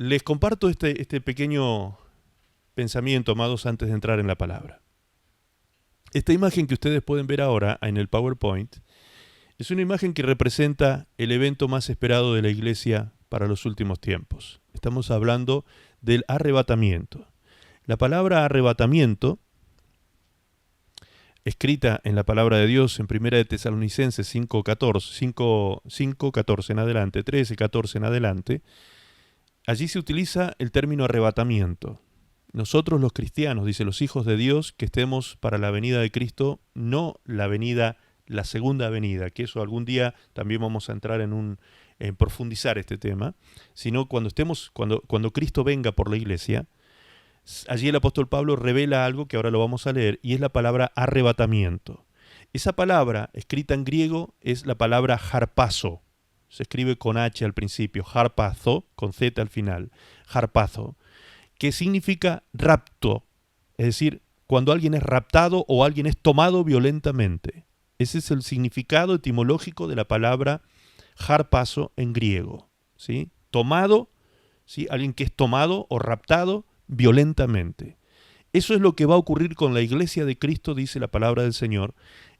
les comparto este pequeño pensamiento, amados, antes de entrar en la palabra. Esta imagen que ustedes pueden ver ahora en el PowerPoint es una imagen que representa el evento más esperado de la iglesia para los últimos tiempos. Estamos hablando del arrebatamiento. La palabra arrebatamiento, escrita en la palabra de Dios en 1 de Tesalonicenses 5:14 en adelante, 13:14 en adelante, allí se utiliza el término arrebatamiento. Nosotros los cristianos, dice, los hijos de Dios, que estemos para la venida de Cristo, no la segunda venida, que eso algún día también vamos a entrar en profundizar este tema, sino cuando Cristo venga por la iglesia. Allí el apóstol Pablo revela algo que ahora lo vamos a leer, y es la palabra arrebatamiento. Esa palabra, escrita en griego, es la palabra harpazo. Se escribe con H al principio, harpazo, con Z al final, harpazo, que significa rapto, es decir, cuando alguien es raptado o alguien es tomado violentamente. Ese es el significado etimológico de la palabra harpazo en griego, ¿sí? Tomado, ¿sí? Alguien que es tomado o raptado violentamente. Eso es lo que va a ocurrir con la iglesia de Cristo, dice la palabra del Señor,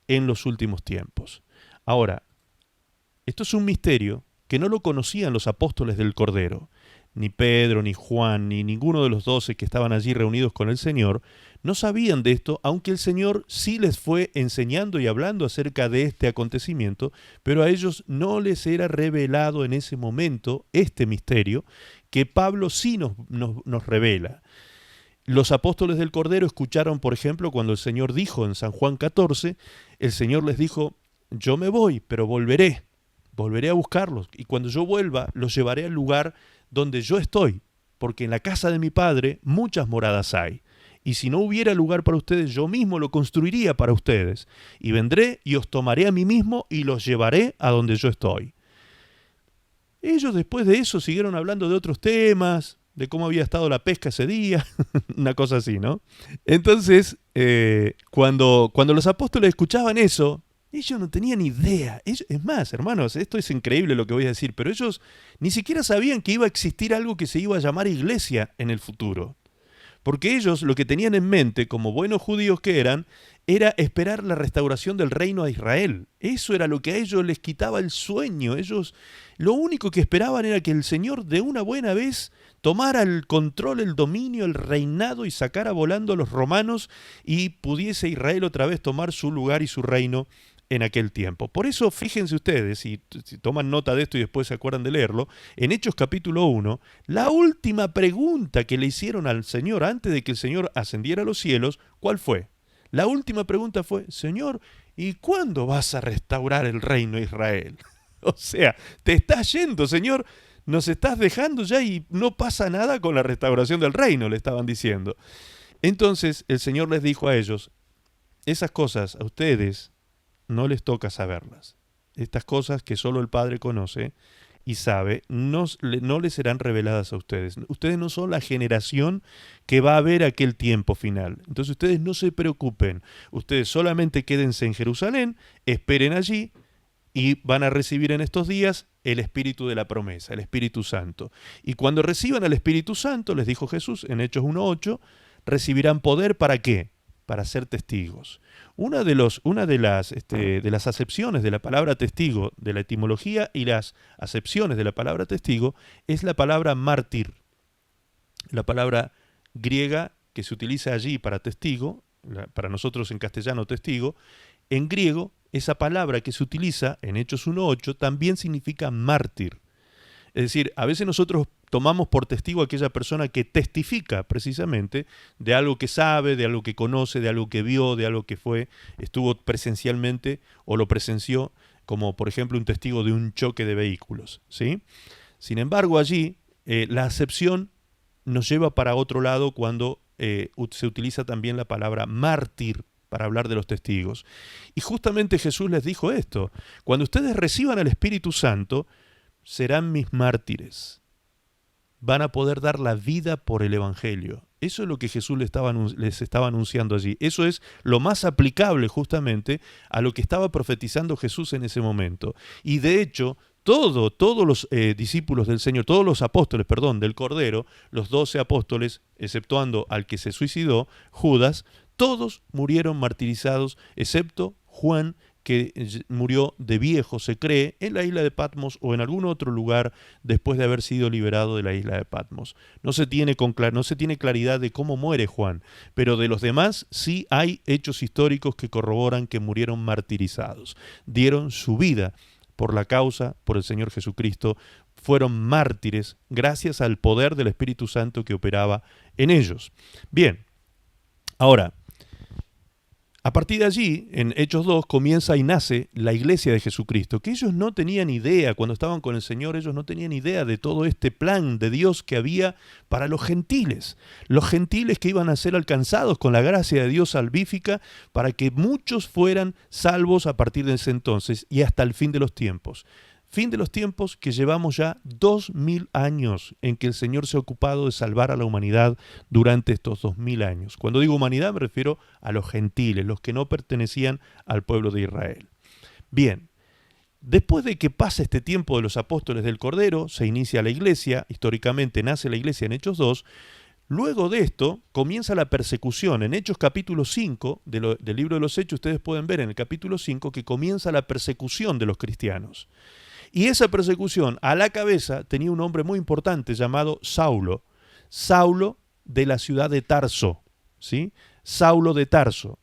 en los últimos tiempos. Ahora, esto es un misterio que no lo conocían los apóstoles del Cordero. Ni Pedro, ni Juan, ni ninguno de los 12 que estaban allí reunidos con el Señor, no sabían de esto, aunque el Señor sí les fue enseñando y hablando acerca de este acontecimiento, pero a ellos no les era revelado en ese momento este misterio que Pablo sí nos revela. Los apóstoles del Cordero escucharon, por ejemplo, cuando el Señor dijo en San Juan 14, el Señor les dijo, yo me voy, pero volveré a buscarlos, y cuando yo vuelva, los llevaré al lugar donde yo estoy, porque en la casa de mi Padre muchas moradas hay. Y si no hubiera lugar para ustedes, yo mismo lo construiría para ustedes. Y vendré y os tomaré a mí mismo y los llevaré a donde yo estoy. Ellos después de eso siguieron hablando de otros temas, de cómo había estado la pesca ese día, una cosa así, ¿no? Entonces, cuando los apóstoles escuchaban eso, ellos no tenían idea. Es más, hermanos, esto es increíble lo que voy a decir, pero ellos ni siquiera sabían que iba a existir algo que se iba a llamar iglesia en el futuro. Porque ellos lo que tenían en mente, como buenos judíos que eran, era esperar la restauración del reino de Israel. Eso era lo que a ellos les quitaba el sueño. Ellos lo único que esperaban era que el Señor de una buena vez tomara el control, el dominio, el reinado y sacara volando a los romanos y pudiese Israel otra vez tomar su lugar y su reino en aquel tiempo. Por eso, fíjense ustedes, si toman nota de esto y después se acuerdan de leerlo, en Hechos capítulo 1, la última pregunta que le hicieron al Señor antes de que el Señor ascendiera a los cielos, ¿cuál fue? La última pregunta fue, Señor, ¿y cuándo vas a restaurar el reino de Israel? O sea, te estás yendo, Señor, nos estás dejando ya y no pasa nada con la restauración del reino, le estaban diciendo. Entonces el Señor les dijo a ellos, esas cosas a ustedes no les toca saberlas. Estas cosas que solo el Padre conoce y sabe, no les serán reveladas a ustedes. Ustedes no son la generación que va a ver aquel tiempo final. Entonces ustedes no se preocupen. Ustedes solamente quédense en Jerusalén, esperen allí y van a recibir en estos días el Espíritu de la promesa, el Espíritu Santo. Y cuando reciban al Espíritu Santo, les dijo Jesús en Hechos 1:8, recibirán poder ¿para qué? Para ser testigos. Una de las acepciones de la palabra testigo, de la etimología y las acepciones de la palabra testigo, es la palabra mártir. La palabra griega que se utiliza allí para testigo, para nosotros en castellano testigo, en griego esa palabra que se utiliza en Hechos 1:8 también significa mártir. Es decir, a veces nosotros tomamos por testigo a aquella persona que testifica precisamente de algo que sabe, de algo que conoce, de algo que vio, de algo que estuvo presencialmente o lo presenció, como por ejemplo un testigo de un choque de vehículos, ¿sí? Sin embargo, allí la acepción nos lleva para otro lado cuando se utiliza también la palabra mártir para hablar de los testigos. Y justamente Jesús les dijo esto, cuando ustedes reciban al Espíritu Santo, serán mis mártires. Van a poder dar la vida por el Evangelio. Eso es lo que Jesús les estaba anunciando allí. Eso es lo más aplicable justamente a lo que estaba profetizando Jesús en ese momento. Y de hecho, todos los discípulos del Señor, todos los apóstoles, perdón, del Cordero, los 12 apóstoles, exceptuando al que se suicidó, Judas, todos murieron martirizados, excepto Juan, que murió de viejo, se cree, en la isla de Patmos o en algún otro lugar después de haber sido liberado de la isla de Patmos. No se tiene claridad de cómo muere Juan, pero de los demás sí hay hechos históricos que corroboran que murieron martirizados. Dieron su vida por la causa, por el Señor Jesucristo, fueron mártires gracias al poder del Espíritu Santo que operaba en ellos. Bien, ahora, a partir de allí, en Hechos 2, comienza y nace la iglesia de Jesucristo, que ellos no tenían idea, cuando estaban con el Señor, ellos no tenían idea de todo este plan de Dios que había para los gentiles que iban a ser alcanzados con la gracia de Dios salvífica para que muchos fueran salvos a partir de ese entonces y hasta el fin de los tiempos. Fin de los tiempos que llevamos ya 2000 años en que el Señor se ha ocupado de salvar a la humanidad durante estos 2000 años. Cuando digo humanidad me refiero a los gentiles, los que no pertenecían al pueblo de Israel. Bien, después de que pasa este tiempo de los apóstoles del Cordero, se inicia la iglesia, históricamente nace la iglesia en Hechos 2, luego de esto comienza la persecución. En Hechos capítulo 5, del libro de los Hechos, ustedes pueden ver en el capítulo 5 que comienza la persecución de los cristianos. Y esa persecución, a la cabeza, tenía un hombre muy importante llamado Saulo. Saulo de la ciudad de Tarso, ¿sí? Saulo de Tarso.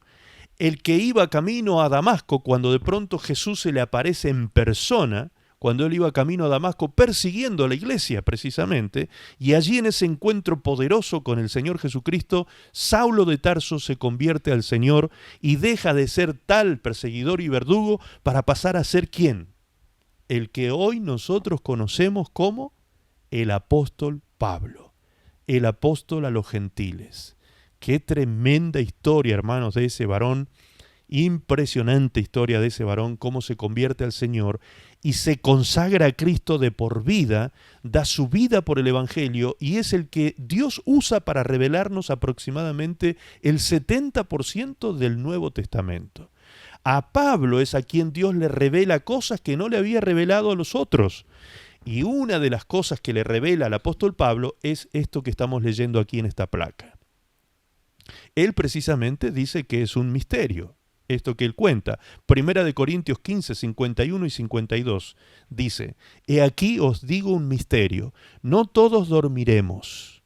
El que iba camino a Damasco cuando de pronto Jesús se le aparece en persona, cuando él iba camino a Damasco persiguiendo a la iglesia precisamente, y allí en ese encuentro poderoso con el Señor Jesucristo, Saulo de Tarso se convierte al Señor y deja de ser tal perseguidor y verdugo para pasar a ser ¿quién? El que hoy nosotros conocemos como el apóstol Pablo, el apóstol a los gentiles. Qué tremenda historia, hermanos, de ese varón, impresionante historia de ese varón, cómo se convierte al Señor y se consagra a Cristo de por vida, da su vida por el Evangelio y es el que Dios usa para revelarnos aproximadamente el 70% del Nuevo Testamento. A Pablo es a quien Dios le revela cosas que no le había revelado a los otros. Y una de las cosas que le revela al apóstol Pablo es esto que estamos leyendo aquí en esta placa. Él precisamente dice que es un misterio, esto que él cuenta. Primera de Corintios 15, 51 y 52 dice, «He aquí os digo un misterio, no todos dormiremos».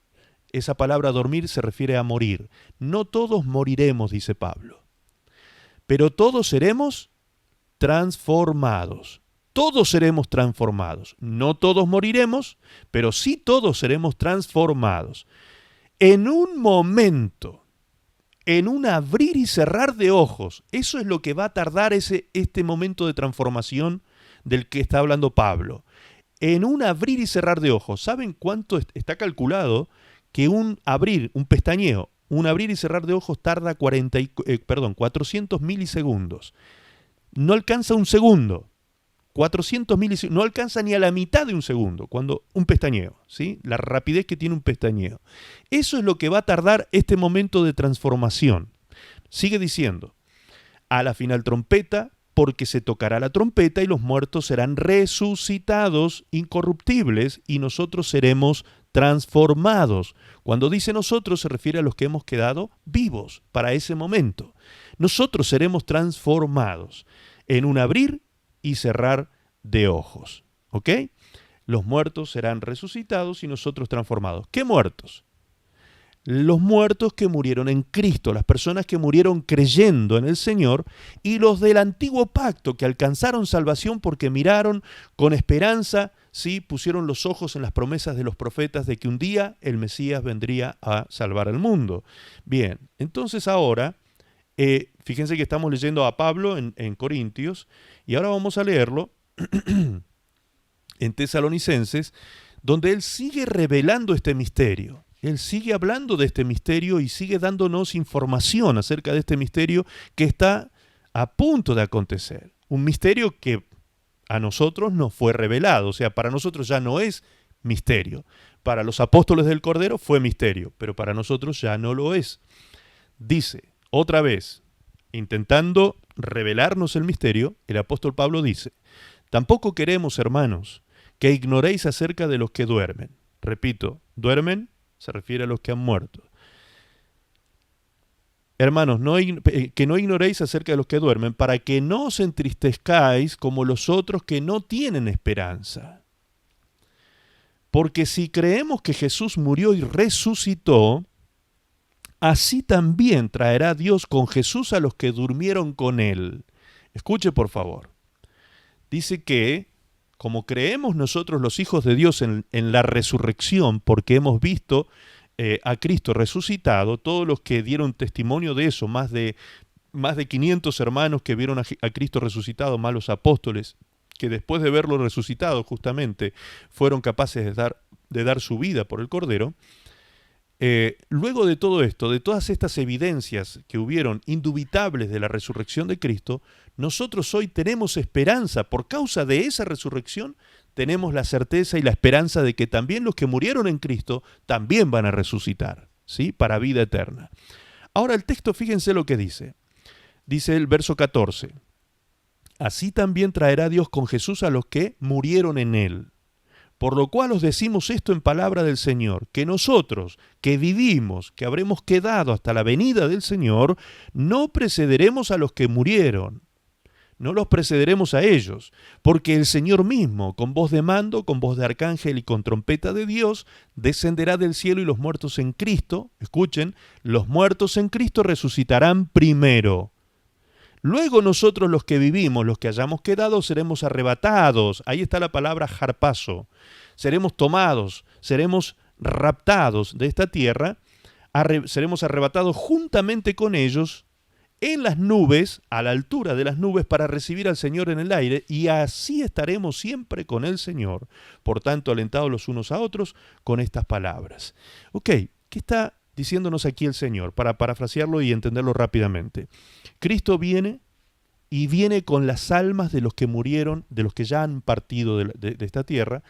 Esa palabra dormir se refiere a morir. No todos moriremos, dice Pablo. Pero todos seremos transformados. Todos seremos transformados. No todos moriremos, pero sí todos seremos transformados. En un momento, en un abrir y cerrar de ojos, eso es lo que va a tardar este momento de transformación del que está hablando Pablo. En un abrir y cerrar de ojos. ¿Saben cuánto está calculado que un pestañeo, un abrir y cerrar de ojos tarda 400 milisegundos? No alcanza un segundo. 400 milisegundos. No alcanza ni a la mitad de un segundo cuando un pestañeo, ¿sí? La rapidez que tiene un pestañeo. Eso es lo que va a tardar este momento de transformación. Sigue diciendo, a la final trompeta, porque se tocará la trompeta y los muertos serán resucitados incorruptibles y nosotros seremos transformados. Cuando dice nosotros se refiere a los que hemos quedado vivos para ese momento. Nosotros seremos transformados en un abrir y cerrar de ojos. ¿Ok? Los muertos serán resucitados y nosotros transformados. ¿Qué muertos? Los muertos que murieron en Cristo, las personas que murieron creyendo en el Señor y los del antiguo pacto que alcanzaron salvación porque miraron con esperanza, ¿sí? Pusieron los ojos en las promesas de los profetas de que un día el Mesías vendría a salvar al mundo. Bien, entonces ahora, fíjense que estamos leyendo a Pablo en Corintios y ahora vamos a leerlo en Tesalonicenses, donde él sigue revelando este misterio. Él sigue hablando de este misterio y sigue dándonos información acerca de este misterio que está a punto de acontecer. Un misterio que a nosotros nos fue revelado, o sea, para nosotros ya no es misterio. Para los apóstoles del Cordero fue misterio, pero para nosotros ya no lo es. Dice, otra vez, intentando revelarnos el misterio, el apóstol Pablo dice, Tampoco queremos, hermanos, que ignoréis acerca de los que duermen. Repito, duermen se refiere a los que han muerto. Hermanos, que no ignoréis acerca de los que duermen, para que no os entristezcáis como los otros que no tienen esperanza. Porque si creemos que Jesús murió y resucitó, así también traerá Dios con Jesús a los que durmieron con él. Escuche por favor. Dice que, como creemos nosotros los hijos de Dios en la resurrección, porque hemos visto a Cristo resucitado, todos los que dieron testimonio de eso, más de 500 hermanos que vieron a Cristo resucitado, más los apóstoles, que después de verlo resucitado justamente fueron capaces de dar su vida por el Cordero. Luego de todo esto, de todas estas evidencias que hubieron indubitables de la resurrección de Cristo, nosotros hoy tenemos esperanza. Por causa de esa resurrección, tenemos la certeza y la esperanza de que también los que murieron en Cristo también van a resucitar, ¿sí? Para vida eterna. Ahora el texto, fíjense lo que dice. Dice el verso 14. Así también traerá Dios con Jesús a los que murieron en él. Por lo cual os decimos esto en palabra del Señor, que nosotros, que vivimos, que habremos quedado hasta la venida del Señor, no precederemos a los que murieron, no los precederemos a ellos, porque el Señor mismo, con voz de mando, con voz de arcángel y con trompeta de Dios, descenderá del cielo y los muertos en Cristo, escuchen, los muertos en Cristo resucitarán primero. Luego nosotros los que vivimos, los que hayamos quedado, seremos arrebatados. Ahí está la palabra harpazo. Seremos tomados, seremos raptados de esta tierra, seremos arrebatados juntamente con ellos en las nubes, a la altura de las nubes, para recibir al Señor en el aire, y así estaremos siempre con el Señor. Por tanto, alentados los unos a otros con estas palabras. Ok, ¿qué está diciéndonos aquí el Señor? Para parafrasearlo y entenderlo rápidamente. Cristo viene y viene con las almas de los que murieron, de los que ya han partido de esta tierra,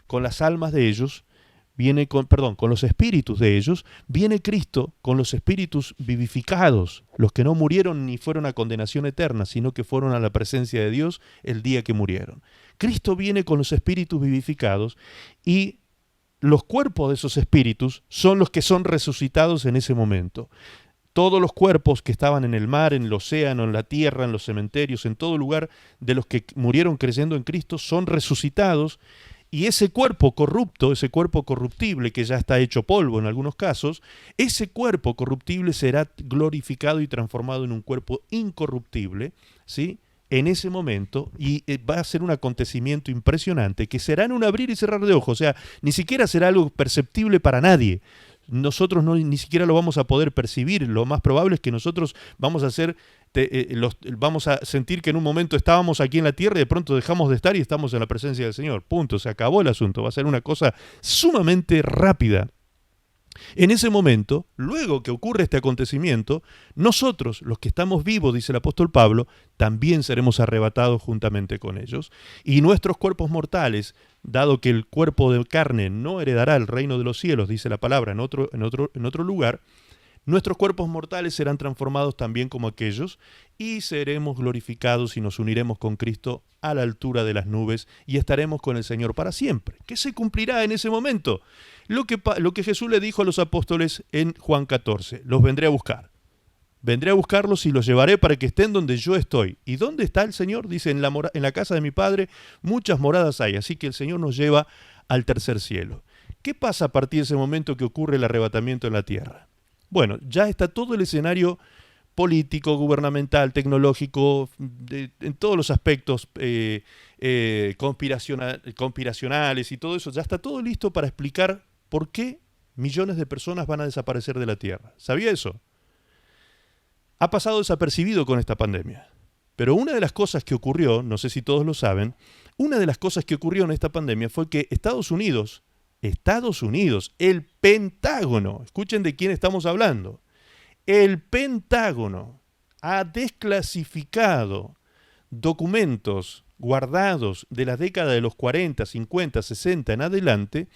con las almas de ellos, con los espíritus de ellos, viene Cristo con los espíritus vivificados, los que no murieron ni fueron a condenación eterna, sino que fueron a la presencia de Dios el día que murieron. Cristo viene con los espíritus vivificados y los cuerpos de esos espíritus son los que son resucitados en ese momento. Todos los cuerpos que estaban en el mar, en el océano, en la tierra, en los cementerios, en todo lugar de los que murieron creyendo en Cristo son resucitados, y ese cuerpo corrupto, ese cuerpo corruptible que ya está hecho polvo en algunos casos, ese cuerpo corruptible será glorificado y transformado en un cuerpo incorruptible, ¿sí? En ese momento, y va a ser un acontecimiento impresionante que será en un abrir y cerrar de ojos, o sea, ni siquiera será algo perceptible para nadie. Nosotros ni siquiera lo vamos a poder percibir. Lo más probable es que nosotros vamos a sentir que en un momento estábamos aquí en la tierra y de pronto dejamos de estar y estamos en la presencia del Señor. Punto, se acabó el asunto. Va a ser una cosa sumamente rápida. En ese momento, luego que ocurre este acontecimiento, nosotros, los que estamos vivos, dice el apóstol Pablo, también seremos arrebatados juntamente con ellos, y nuestros cuerpos mortales, dado que el cuerpo de carne no heredará el reino de los cielos, dice la palabra en otro lugar, nuestros cuerpos mortales serán transformados también como aquellos, y seremos glorificados y nos uniremos con Cristo a la altura de las nubes y estaremos con el Señor para siempre. ¿Qué se cumplirá en ese momento? Lo que Jesús le dijo a los apóstoles en Juan 14, los vendré a buscar. Vendré a buscarlos y los llevaré para que estén donde yo estoy. ¿Y dónde está el Señor? Dice, en la casa de mi Padre muchas moradas hay, así que el Señor nos lleva al tercer cielo. ¿Qué pasa a partir de ese momento que ocurre el arrebatamiento en la tierra? Bueno, ya está todo el escenario político, gubernamental, tecnológico, en todos los aspectos conspiracionales y todo eso, ya está todo listo para explicar por qué millones de personas van a desaparecer de la Tierra. ¿Sabía eso? Ha pasado desapercibido con esta pandemia. Pero una de las cosas que ocurrió, no sé si todos lo saben, una de las cosas que ocurrió en esta pandemia fue que Estados Unidos, el Pentágono, escuchen de quién estamos hablando, el Pentágono ha desclasificado documentos guardados de la década de los 40, 50, 60 en adelante,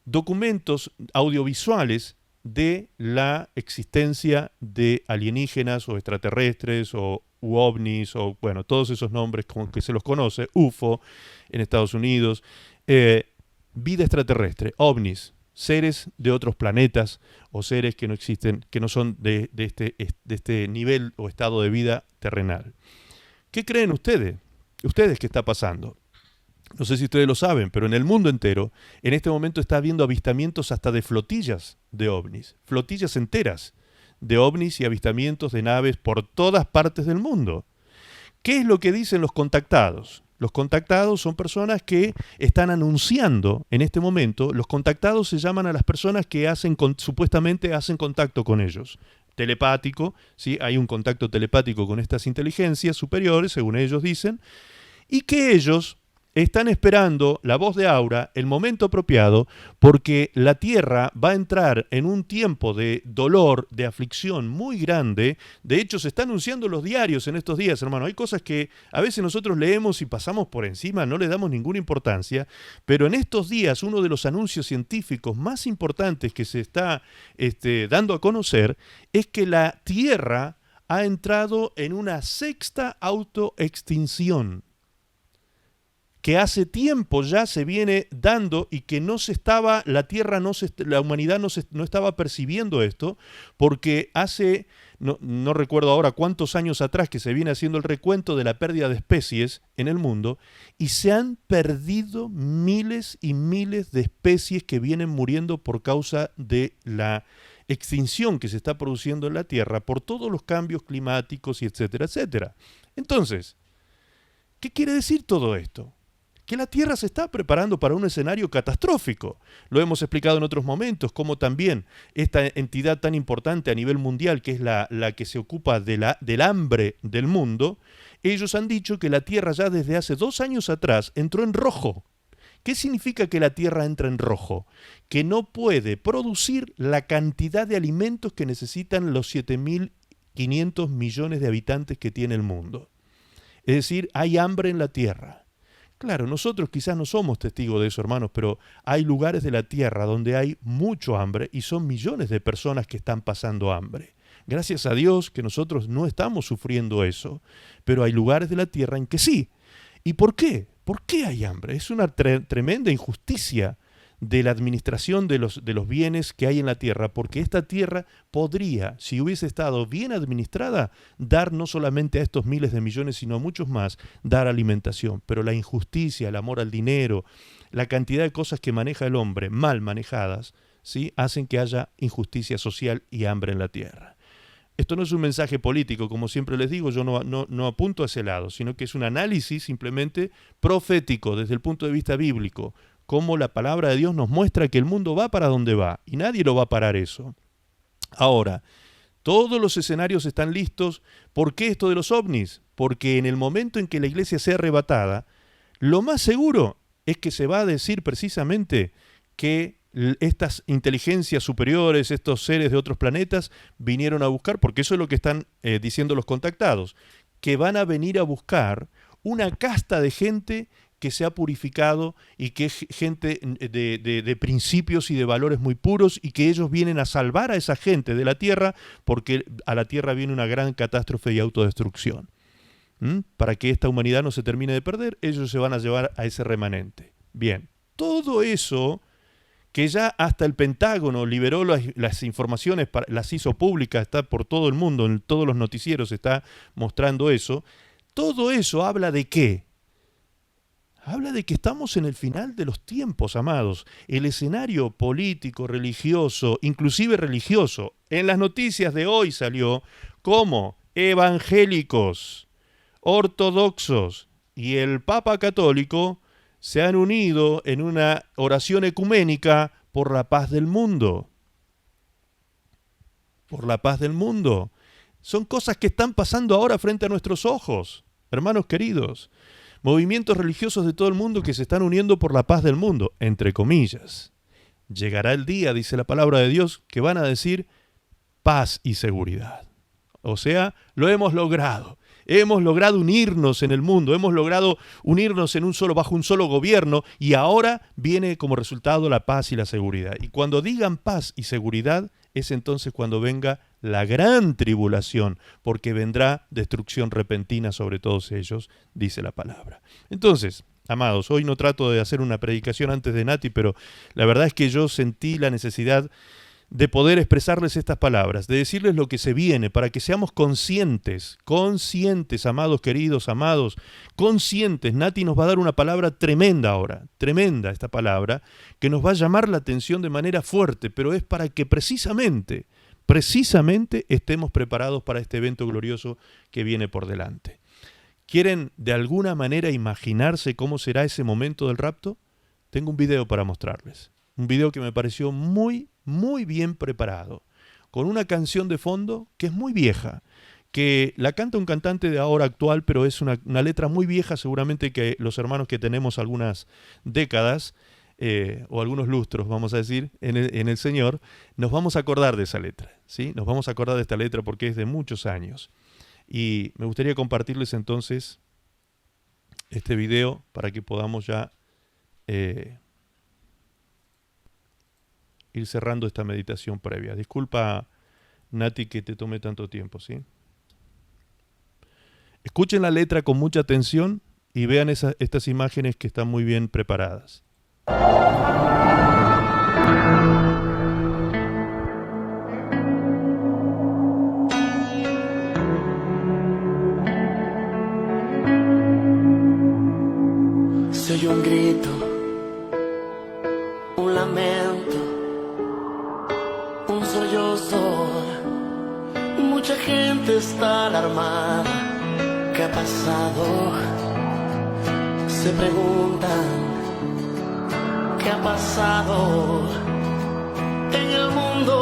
documentos audiovisuales de la existencia de alienígenas o extraterrestres o ovnis o, bueno, todos esos nombres como que se los conoce, UFO en Estados Unidos, vida extraterrestre, ovnis, seres de otros planetas o seres que no existen, que no son de este nivel o estado de vida terrenal. ¿Qué creen ustedes? ¿Ustedes qué está pasando? No sé si ustedes lo saben, pero en el mundo entero, en este momento está habiendo avistamientos hasta de flotillas de ovnis, flotillas enteras de ovnis y avistamientos de naves por todas partes del mundo. ¿Qué es lo que dicen los contactados? Los contactados son personas que están anunciando en este momento. Los contactados se llaman a las personas que supuestamente hacen contacto con ellos. Telepático, ¿sí? Hay un contacto telepático con estas inteligencias superiores, según ellos dicen, y que ellos están esperando la voz de Aura, el momento apropiado, porque la Tierra va a entrar en un tiempo de dolor, de aflicción muy grande. De hecho, se está anunciando en los diarios en estos días, hermano. Hay cosas que a veces nosotros leemos y pasamos por encima, no le damos ninguna importancia, pero en estos días uno de los anuncios científicos más importantes que se está dando a conocer es que la Tierra ha entrado en una sexta autoextinción, que hace tiempo ya se viene dando y que no se estaba, la humanidad no estaba percibiendo esto, porque hace, no recuerdo ahora cuántos años atrás que se viene haciendo el recuento de la pérdida de especies en el mundo, y se han perdido miles y miles de especies que vienen muriendo por causa de la extinción que se está produciendo en la Tierra por todos los cambios climáticos y etcétera, etcétera. Entonces, ¿qué quiere decir todo esto? Que la Tierra se está preparando para un escenario catastrófico. Lo hemos explicado en otros momentos, como también esta entidad tan importante a nivel mundial, que es la que se ocupa del hambre del mundo, ellos han dicho que la Tierra ya desde hace 2 años atrás entró en rojo. ¿Qué significa que la Tierra entra en rojo? Que no puede producir la cantidad de alimentos que necesitan los 7.500 millones de habitantes que tiene el mundo. Es decir, hay hambre en la Tierra. Claro, nosotros quizás no somos testigos de eso, hermanos, pero hay lugares de la Tierra donde hay mucho hambre y son millones de personas que están pasando hambre. Gracias a Dios que nosotros no estamos sufriendo eso, pero hay lugares de la Tierra en que sí. ¿Y por qué? ¿Por qué hay hambre? Es una tremenda injusticia de la administración de los bienes que hay en la tierra, porque esta tierra podría, si hubiese estado bien administrada, dar no solamente a estos miles de millones, sino a muchos más, dar alimentación. Pero la injusticia, el amor al dinero, la cantidad de cosas que maneja el hombre, mal manejadas, ¿sí?, hacen que haya injusticia social y hambre en la tierra. Esto no es un mensaje político, como siempre les digo, yo no apunto a ese lado, sino que es un análisis simplemente profético desde el punto de vista bíblico, cómo la palabra de Dios nos muestra que el mundo va para donde va y nadie lo va a parar eso. Ahora, todos los escenarios están listos. ¿Por qué esto de los ovnis? Porque en el momento en que la iglesia sea arrebatada, lo más seguro es que se va a decir precisamente que estas inteligencias superiores, estos seres de otros planetas, vinieron a buscar, porque eso es lo que están diciendo los contactados, que van a venir a buscar una casta de gente que se ha purificado y que es gente de principios y de valores muy puros, y que ellos vienen a salvar a esa gente de la tierra, porque a la tierra viene una gran catástrofe y autodestrucción. Para que esta humanidad no se termine de perder, ellos se van a llevar a ese remanente. Bien, todo eso que ya hasta el Pentágono liberó las informaciones, las hizo públicas, está por todo el mundo, en todos los noticieros se está mostrando eso. Todo eso habla de ¿qué? Habla de que estamos en el final de los tiempos, amados. El escenario político, religioso, inclusive religioso, en las noticias de hoy salió como evangélicos, ortodoxos y el Papa Católico se han unido en una oración ecuménica por la paz del mundo. Por la paz del mundo. Son cosas que están pasando ahora frente a nuestros ojos, hermanos queridos. Movimientos religiosos de todo el mundo que se están uniendo por la paz del mundo, entre comillas. Llegará el día, dice la palabra de Dios, que van a decir paz y seguridad. O sea, lo hemos logrado. Hemos logrado unirnos en el mundo, hemos logrado unirnos bajo un solo gobierno, y ahora viene como resultado la paz y la seguridad. Y cuando digan paz y seguridad, es entonces cuando venga la gran tribulación, porque vendrá destrucción repentina sobre todos ellos, dice la palabra. Entonces, amados, hoy no trato de hacer una predicación antes de Nati, pero la verdad es que yo sentí la necesidad de poder expresarles estas palabras, de decirles lo que se viene, para que seamos conscientes, amados queridos, amados, conscientes. Nati nos va a dar una palabra tremenda ahora, tremenda esta palabra, que nos va a llamar la atención de manera fuerte, pero es para que precisamente estemos preparados para este evento glorioso que viene por delante. ¿Quieren de alguna manera imaginarse cómo será ese momento del rapto? Tengo un video para mostrarles. Un video que me pareció muy bien preparado, con una canción de fondo que es muy vieja, que la canta un cantante de ahora actual, pero es una letra muy vieja, seguramente que los hermanos que tenemos algunas décadas, o algunos lustros, vamos a decir, en el Señor, nos vamos a acordar de esa letra, ¿sí? Nos vamos a acordar de esta letra porque es de muchos años. Y me gustaría compartirles entonces este video para que podamos ya ir cerrando esta meditación previa. Disculpa, Nati, que te tome tanto tiempo, ¿sí? Escuchen la letra con mucha atención y vean estas imágenes que están muy bien preparadas. Se oyó un grito, un lamento, un sollozo. Mucha gente está alarmada. ¿Qué ha pasado? Se preguntan. ¿Qué ha pasado en el mundo?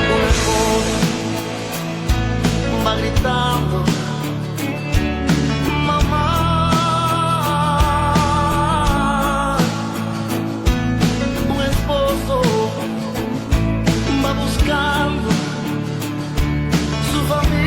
Una joven va gritando, mamá. Un esposo va buscando su familia.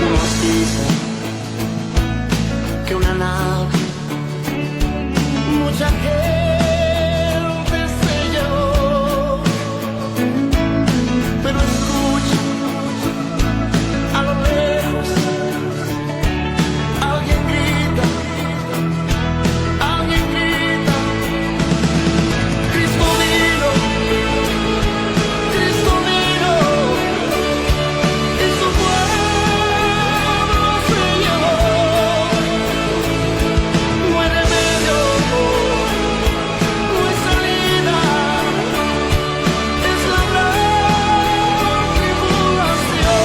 Unos dicen que una nave, mucha gente se llevó. Pero escucha, a lo lejos, alguien grita, Cristo vino, y su pueblo se llevó. No hay remedio, no hay salida, es la gran tribulación.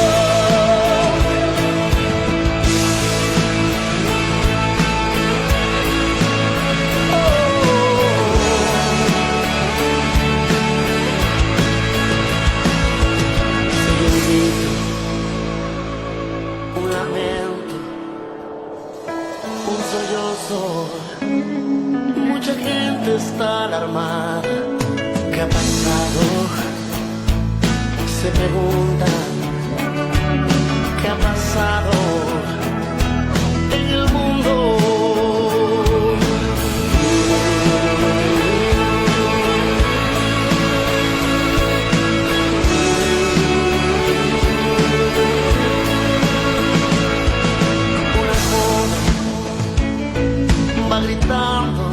Se oyó un grito, un lamento, un sollozo. Mucha gente está alarmada. ¿Qué ha pasado? Se preguntan. ¿Qué ha pasado en el mundo? Una joven va gritando,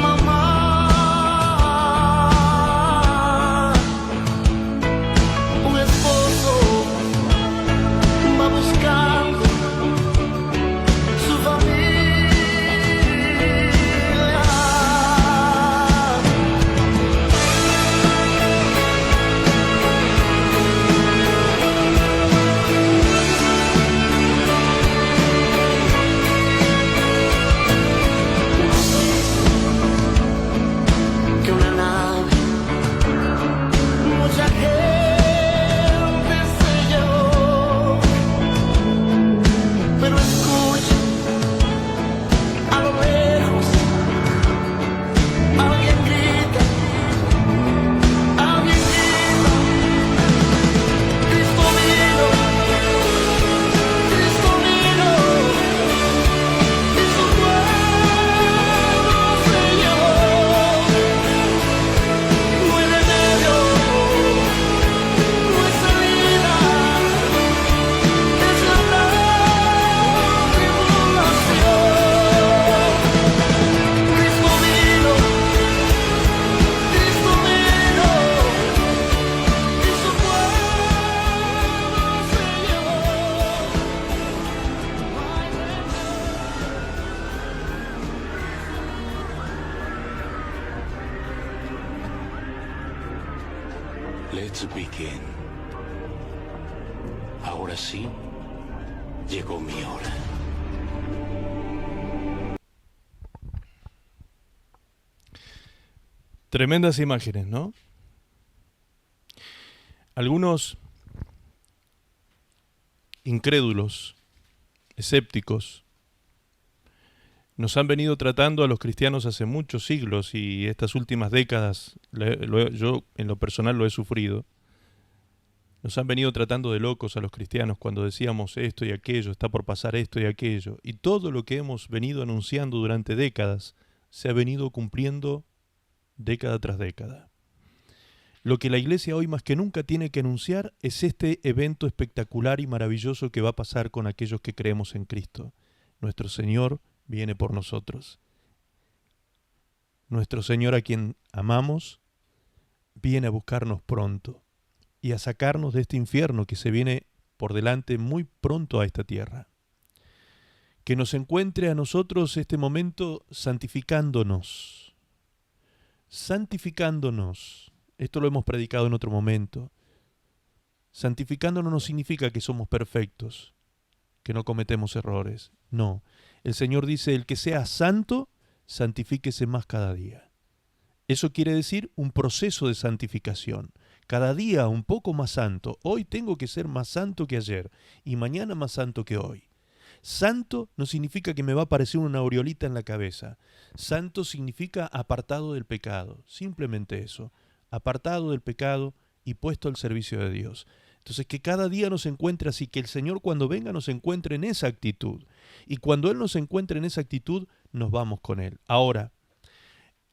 mamá. Un esposo Let's begin. Ahora sí, llegó mi hora. Tremendas imágenes, ¿no? Algunos incrédulos, escépticos, nos han venido tratando a los cristianos hace muchos siglos y estas últimas décadas, yo en lo personal lo he sufrido. Nos han venido tratando de locos a los cristianos cuando decíamos esto y aquello, está por pasar esto y aquello. Y todo lo que hemos venido anunciando durante décadas se ha venido cumpliendo década tras década. Lo que la iglesia hoy más que nunca tiene que anunciar es este evento espectacular y maravilloso que va a pasar con aquellos que creemos en Cristo. Nuestro Señor viene por nosotros. Nuestro Señor, a quien amamos, viene a buscarnos pronto y a sacarnos de este infierno que se viene por delante muy pronto a esta tierra. Que nos encuentre a nosotros este momento santificándonos. Santificándonos. Esto lo hemos predicado en otro momento. Santificándonos no significa que somos perfectos, que no cometemos errores. No. El Señor dice, el que sea santo, santifíquese más cada día. Eso quiere decir un proceso de santificación. Cada día un poco más santo. Hoy tengo que ser más santo que ayer y mañana más santo que hoy. Santo no significa que me va a aparecer una aureolita en la cabeza. Santo significa apartado del pecado. Simplemente eso. Apartado del pecado y puesto al servicio de Dios. Entonces que cada día nos encuentre así, que el Señor cuando venga nos encuentre en esa actitud. Y cuando Él nos encuentre en esa actitud, nos vamos con Él. Ahora,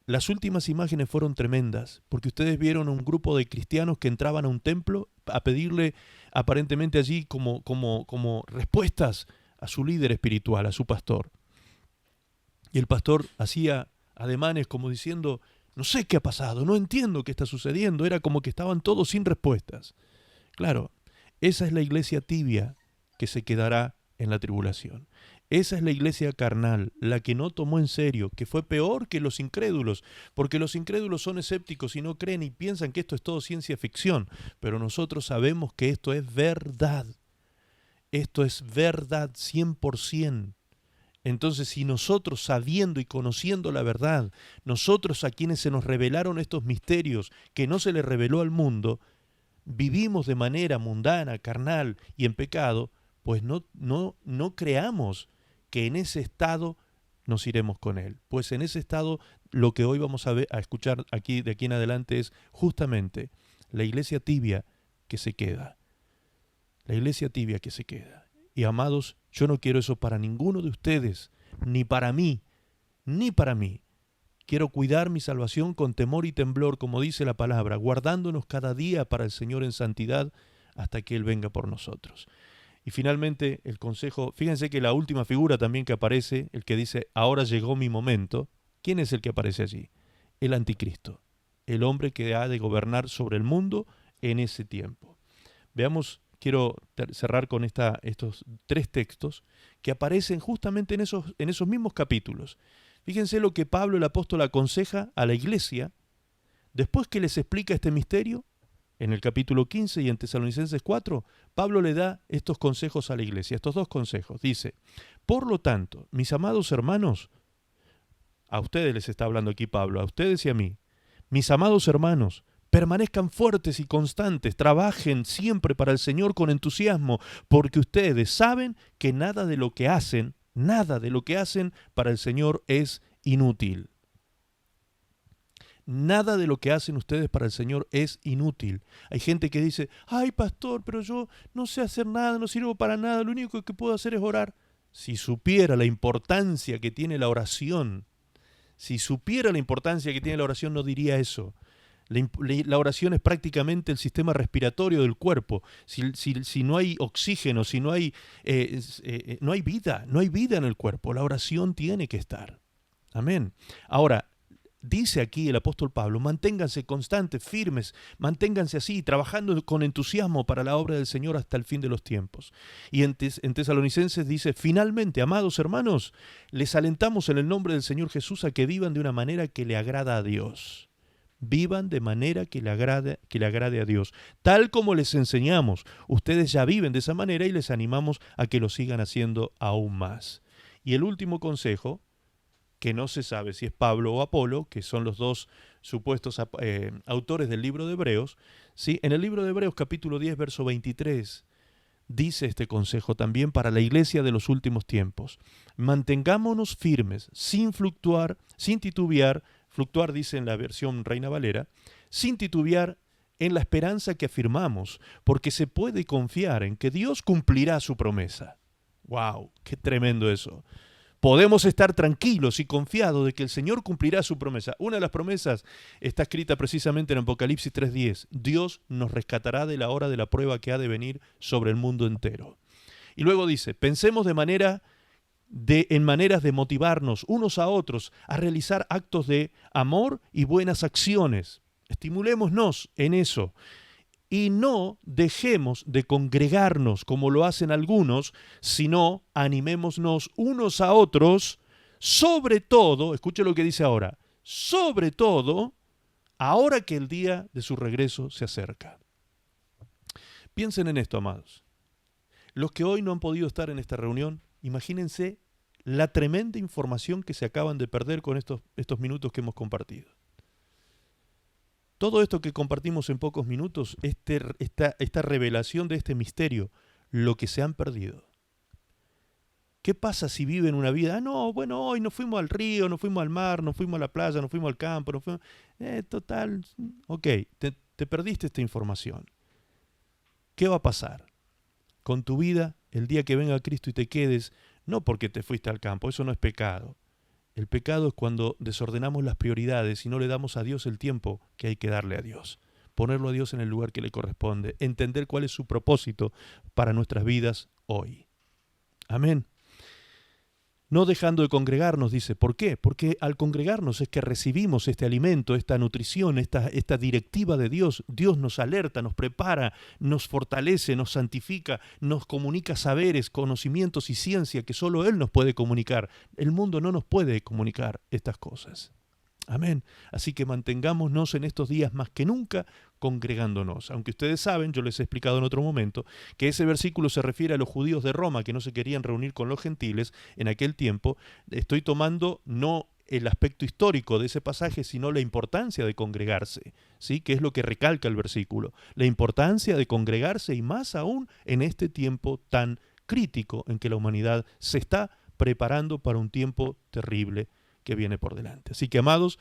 las últimas imágenes fueron tremendas, porque ustedes vieron a un grupo de cristianos que entraban a un templo a pedirle aparentemente allí como respuestas a su líder espiritual, a su pastor. Y el pastor hacía ademanes como diciendo, no sé qué ha pasado, no entiendo qué está sucediendo, era como que estaban todos sin respuestas. Claro, esa es la iglesia tibia que se quedará en la tribulación. Esa es la iglesia carnal, la que no tomó en serio, que fue peor que los incrédulos, porque los incrédulos son escépticos y no creen y piensan que esto es todo ciencia ficción, pero nosotros sabemos que esto es verdad. Esto es verdad 100%. Entonces, si nosotros, sabiendo y conociendo la verdad, nosotros a quienes se nos revelaron estos misterios que no se les reveló al mundo, vivimos de manera mundana, carnal y en pecado, pues no creamos que en ese estado nos iremos con Él. Pues en ese estado lo que hoy vamos a escuchar aquí de aquí en adelante es justamente la iglesia tibia que se queda. La iglesia tibia que se queda. Y amados, yo no quiero eso para ninguno de ustedes, ni para mí, ni para mí. Quiero cuidar mi salvación con temor y temblor, como dice la palabra, guardándonos cada día para el Señor en santidad hasta que Él venga por nosotros. Y finalmente el consejo, fíjense que la última figura también que aparece, el que dice, ahora llegó mi momento, ¿quién es el que aparece allí? El anticristo, el hombre que ha de gobernar sobre el mundo en ese tiempo. Veamos, quiero cerrar con estos 3 textos que aparecen justamente en esos mismos capítulos. Fíjense lo que Pablo el apóstol aconseja a la iglesia después que les explica este misterio. En el capítulo 15 y en Tesalonicenses 4, Pablo le da estos consejos a la iglesia, estos 2 consejos. Dice, por lo tanto, mis amados hermanos, a ustedes les está hablando aquí Pablo, a ustedes y a mí, mis amados hermanos, permanezcan fuertes y constantes, trabajen siempre para el Señor con entusiasmo, porque ustedes saben que nada de lo que hacen para el Señor es inútil. Nada de lo que hacen ustedes para el Señor es inútil. Hay gente que dice, ay pastor, pero yo no sé hacer nada, no sirvo para nada, lo único que puedo hacer es orar. Si supiera la importancia que tiene la oración, no diría eso. La oración es prácticamente el sistema respiratorio del cuerpo. Si no hay oxígeno, si no hay vida en el cuerpo, la oración tiene que estar. Amén. Ahora, dice aquí el apóstol Pablo, manténganse constantes, firmes, manténganse así, trabajando con entusiasmo para la obra del Señor hasta el fin de los tiempos. Y en Tesalonicenses dice, finalmente, amados hermanos, les alentamos en el nombre del Señor Jesús a que vivan de una manera que le agrada a Dios. Vivan de manera que le agrade a Dios. Tal como les enseñamos, ustedes ya viven de esa manera y les animamos a que lo sigan haciendo aún más. Y el último consejo, que no se sabe si es Pablo o Apolo, que son los dos supuestos autores del libro de Hebreos, ¿sí? En el libro de Hebreos capítulo 10, verso 23, dice este consejo también para la iglesia de los últimos tiempos. Mantengámonos firmes, sin fluctuar, sin titubear, fluctuar dice en la versión Reina Valera, sin titubear en la esperanza que afirmamos, porque se puede confiar en que Dios cumplirá su promesa. ¡Wow! ¡Qué tremendo eso! Podemos estar tranquilos y confiados de que el Señor cumplirá su promesa. Una de las promesas está escrita precisamente en Apocalipsis 3:10. Dios nos rescatará de la hora de la prueba que ha de venir sobre el mundo entero. Y luego dice, pensemos en maneras de motivarnos unos a otros a realizar actos de amor y buenas acciones. Estimulémonos en eso. Y no dejemos de congregarnos como lo hacen algunos, sino animémonos unos a otros, sobre todo, escuche lo que dice ahora, sobre todo, ahora que el día de su regreso se acerca. Piensen en esto, amados. Los que hoy no han podido estar en esta reunión, imagínense la tremenda información que se acaban de perder con estos minutos que hemos compartido. Todo esto que compartimos en pocos minutos, esta revelación de este misterio, lo que se han perdido. ¿Qué pasa si viven una vida? No, bueno, hoy nos fuimos al río, nos fuimos al mar, nos fuimos a la playa, nos fuimos al campo, total, ok, te perdiste esta información. ¿Qué va a pasar con tu vida el día que venga Cristo y te quedes? No porque te fuiste al campo, eso no es pecado. El pecado es cuando desordenamos las prioridades y no le damos a Dios el tiempo que hay que darle a Dios. Ponerlo a Dios en el lugar que le corresponde. Entender cuál es su propósito para nuestras vidas hoy. Amén. No dejando de congregarnos, dice. ¿Por qué? Porque al congregarnos es que recibimos este alimento, esta nutrición, esta directiva de Dios. Dios nos alerta, nos prepara, nos fortalece, nos santifica, nos comunica saberes, conocimientos y ciencia que solo Él nos puede comunicar. El mundo no nos puede comunicar estas cosas. Amén. Así que mantengámonos en estos días más que nunca congregándonos. Aunque ustedes saben, yo les he explicado en otro momento, que ese versículo se refiere a los judíos de Roma que no se querían reunir con los gentiles en aquel tiempo. Estoy tomando no el aspecto histórico de ese pasaje, sino la importancia de congregarse, ¿sí? Que es lo que recalca el versículo. La importancia de congregarse y más aún en este tiempo tan crítico en que la humanidad se está preparando para un tiempo terrible que viene por delante. Así que, amados,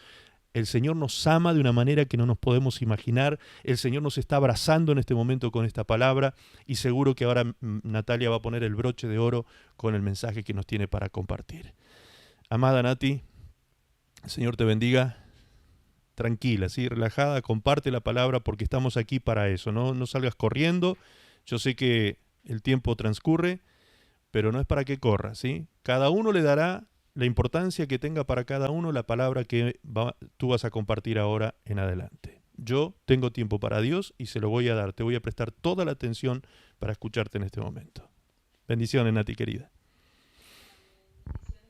el Señor nos ama de una manera que no nos podemos imaginar. El Señor nos está abrazando en este momento con esta palabra y seguro que ahora Natalia va a poner el broche de oro con el mensaje que nos tiene para compartir. Amada Nati, el Señor te bendiga. Tranquila, ¿sí? Relajada, comparte la palabra porque estamos aquí para eso. No salgas corriendo. Yo sé que el tiempo transcurre, pero no es para que corras, ¿sí? Cada uno le dará la importancia que tenga para cada uno la palabra que tú vas a compartir ahora en adelante. Yo tengo tiempo para Dios y se lo voy a dar. Te voy a prestar toda la atención para escucharte en este momento. Bendiciones, Nati, querida.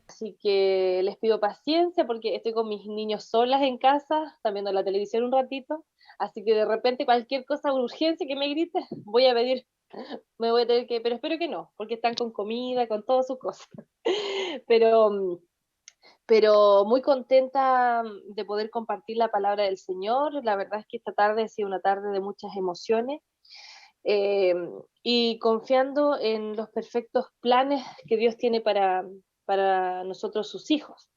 Así que les pido paciencia porque estoy con mis niños solas en casa, están viendo la televisión un ratito, así que de repente cualquier cosa, urgencia que me grite, voy a pedir, me voy a tener que, pero espero que no, porque están con comida, con todas sus cosas. Pero muy contenta de poder compartir la palabra del Señor. La verdad es que esta tarde ha sido una tarde de muchas emociones y confiando en los perfectos planes que Dios tiene para nosotros, sus hijos.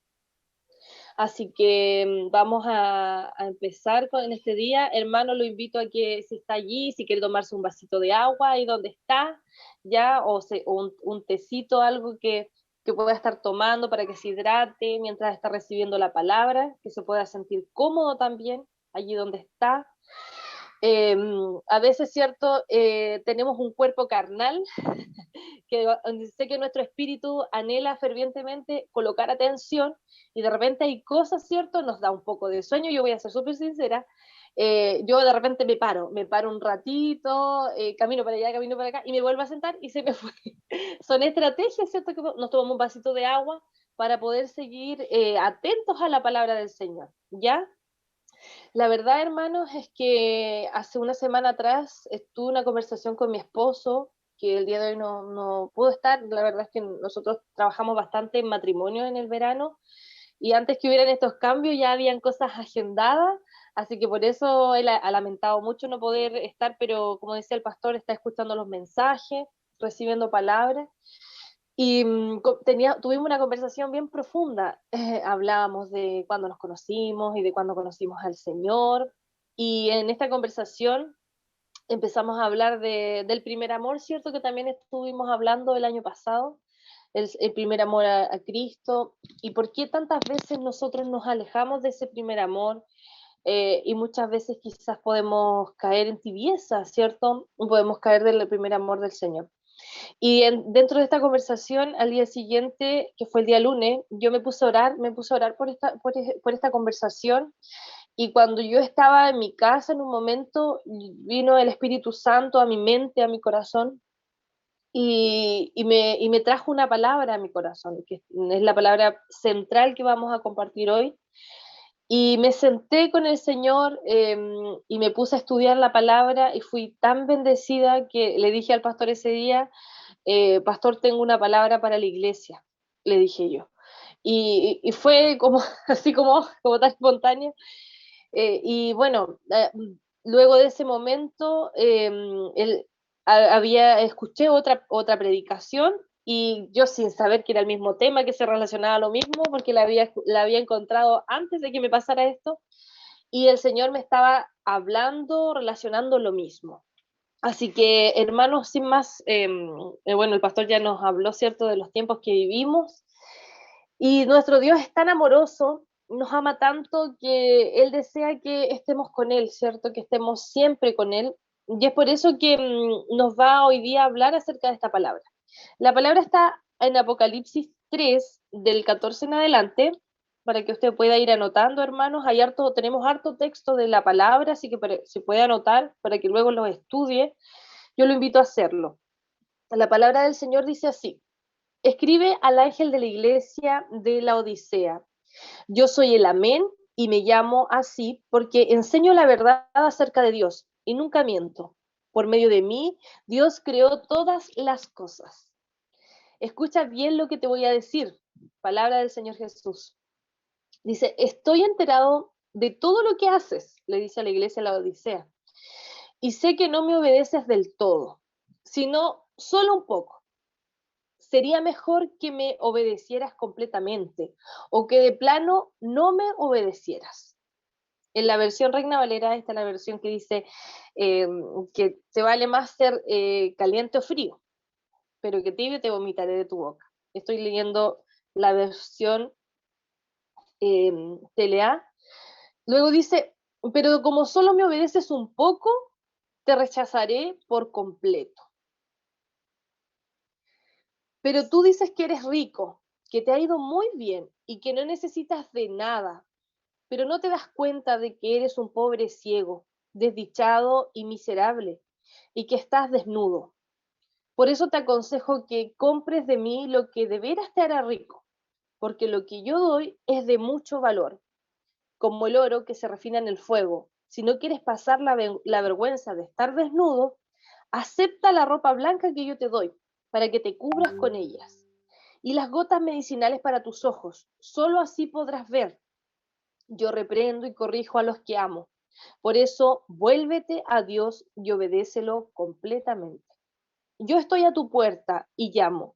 Así que vamos a empezar con este día. Hermano, lo invito a que si está allí, si quiere tomarse un vasito de agua ahí donde está, ya, o un tecito, algo que pueda estar tomando para que se hidrate mientras está recibiendo la palabra, que se pueda sentir cómodo también allí donde está. A veces, cierto, tenemos un cuerpo carnal que sé que nuestro espíritu anhela fervientemente colocar atención y de repente hay cosas, cierto, nos da un poco de sueño. Yo voy a ser súper sincera, yo de repente me paro un ratito, camino para allá, camino para acá y me vuelvo a sentar y se me fue. Son estrategias, cierto, que nos tomamos un vasito de agua para poder seguir atentos a la palabra del Señor, ¿ya? La verdad, hermanos, es que hace una semana atrás tuve una conversación con mi esposo, que el día de hoy no pudo estar. La verdad es que nosotros trabajamos bastante en matrimonio en el verano, y antes que hubieran estos cambios ya habían cosas agendadas, así que por eso él ha lamentado mucho no poder estar, pero como decía el pastor, está escuchando los mensajes, recibiendo palabras. Y tuvimos una conversación bien profunda. Hablábamos de cuándo nos conocimos y de cuándo conocimos al Señor. Y en esta conversación empezamos a hablar del primer amor, ¿cierto? Que también estuvimos hablando el año pasado, el primer amor a Cristo. Y por qué tantas veces nosotros nos alejamos de ese primer amor, y muchas veces quizás podemos caer en tibieza, ¿cierto? Podemos caer del primer amor del Señor. Y dentro de esta conversación, al día siguiente, que fue el día lunes, yo me puse a orar por esta conversación, y cuando yo estaba en mi casa, en un momento, vino el Espíritu Santo a mi mente, a mi corazón, y me trajo una palabra a mi corazón, que es la palabra central que vamos a compartir hoy. Y me senté con el Señor, y me puse a estudiar la palabra, y fui tan bendecida que le dije al pastor ese día, pastor, tengo una palabra para la iglesia, le dije yo. Y fue como, así como tan espontáneo. Y bueno, luego de ese momento, escuché otra predicación, y yo sin saber que era el mismo tema, que se relacionaba a lo mismo, porque la había encontrado antes de que me pasara esto, y el Señor me estaba hablando, relacionando lo mismo. Así que, hermanos, sin más, bueno, el pastor ya nos habló, ¿cierto?, de los tiempos que vivimos, y nuestro Dios es tan amoroso, nos ama tanto, que Él desea que estemos con Él, ¿cierto?, que estemos siempre con Él, y es por eso que nos va hoy día a hablar acerca de esta palabra. La palabra está en Apocalipsis 3, del 14 en adelante, para que usted pueda ir anotando, hermanos. Tenemos harto texto de la palabra, así que se puede anotar para que luego lo estudie. Yo lo invito a hacerlo. La palabra del Señor dice así: escribe al ángel de la iglesia de la Odisea. Yo soy el Amén y me llamo así porque enseño la verdad acerca de Dios y nunca miento. Por medio de mí, Dios creó todas las cosas. Escucha bien lo que te voy a decir. Palabra del Señor Jesús. Dice, estoy enterado de todo lo que haces, le dice a la iglesia de la Odisea, y sé que no me obedeces del todo, sino solo un poco. Sería mejor que me obedecieras completamente, o que de plano no me obedecieras. En la versión Reina Valera está la versión que dice, que te vale más ser caliente o frío, pero que tibio te vomitaré de tu boca. Estoy leyendo la versión TLA. Luego dice, pero como solo me obedeces un poco, te rechazaré por completo. Pero tú dices que eres rico, que te ha ido muy bien y que no necesitas de nada, pero no te das cuenta de que eres un pobre ciego, desdichado y miserable, y que estás desnudo. Por eso te aconsejo que compres de mí lo que de veras te hará rico, porque lo que yo doy es de mucho valor, como el oro que se refina en el fuego. Si no quieres pasar la vergüenza de estar desnudo, acepta la ropa blanca que yo te doy, para que te cubras con ellas. Y las gotas medicinales para tus ojos, solo así podrás ver. Yo reprendo y corrijo a los que amo. Por eso, vuélvete a Dios y obedécelo completamente. Yo estoy a tu puerta y llamo.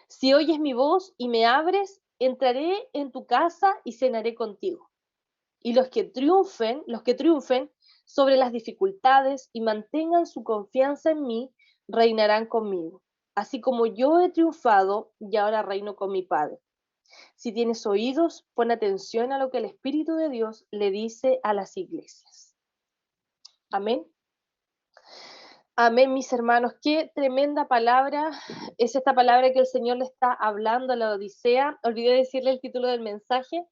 Si oyes mi voz y me abres, entraré en tu casa y cenaré contigo. Y los que triunfen sobre las dificultades y mantengan su confianza en mí, reinarán conmigo, así como yo he triunfado y ahora reino con mi Padre. Si tienes oídos, pon atención a lo que el Espíritu de Dios le dice a las iglesias. Amén. Amén, mis hermanos. Qué tremenda palabra es esta palabra que el Señor le está hablando a la Odisea. Olvidé decirle el título del mensaje.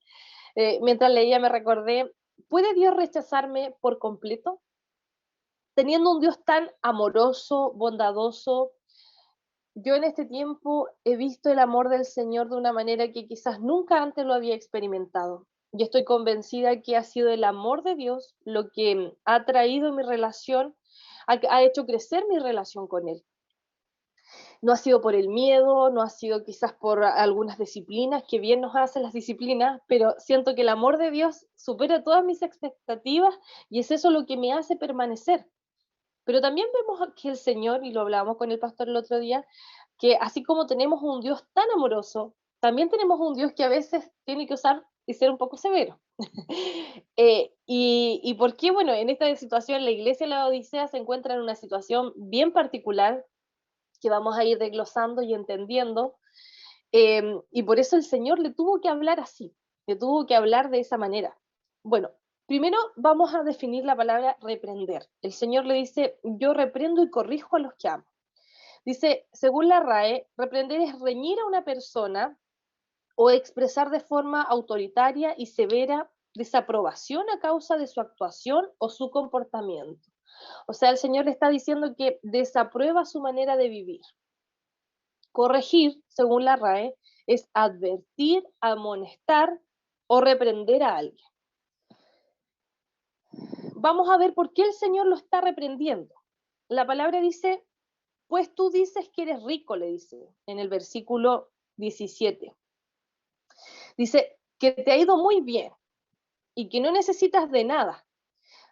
Mientras leía me recordé, ¿puede Dios rechazarme por completo? Teniendo un Dios tan amoroso, bondadoso, yo en este tiempo he visto el amor del Señor de una manera que quizás nunca antes lo había experimentado. y estoy convencida que ha sido el amor de Dios lo que ha traído mi relación, ha hecho crecer mi relación con Él. No ha sido por el miedo, no ha sido quizás por algunas disciplinas, que bien nos hacen las disciplinas, pero siento que el amor de Dios supera todas mis expectativas y es eso lo que me hace permanecer. Pero también vemos que el Señor, y lo hablábamos con el pastor el otro día, que así como tenemos un Dios tan amoroso, también tenemos un Dios que a veces tiene que usar y ser un poco severo. Y por qué, bueno, en esta situación la iglesia de la Odisea se encuentra en una situación bien particular que vamos a ir desglosando y entendiendo, y por eso el Señor le tuvo que hablar así, le tuvo que hablar de esa manera. Bueno, primero vamos a definir la palabra reprender. El Señor le dice, yo reprendo y corrijo a los que amo. Dice, según la RAE, reprender es reñir a una persona o expresar de forma autoritaria y severa desaprobación a causa de su actuación o su comportamiento. O sea, el Señor le está diciendo que desaprueba su manera de vivir. Corregir, según la RAE, es advertir, amonestar o reprender a alguien. Vamos a ver por qué el Señor lo está reprendiendo. La palabra dice, pues tú dices que eres rico, le dice en el versículo 17. Dice que te ha ido muy bien y que no necesitas de nada.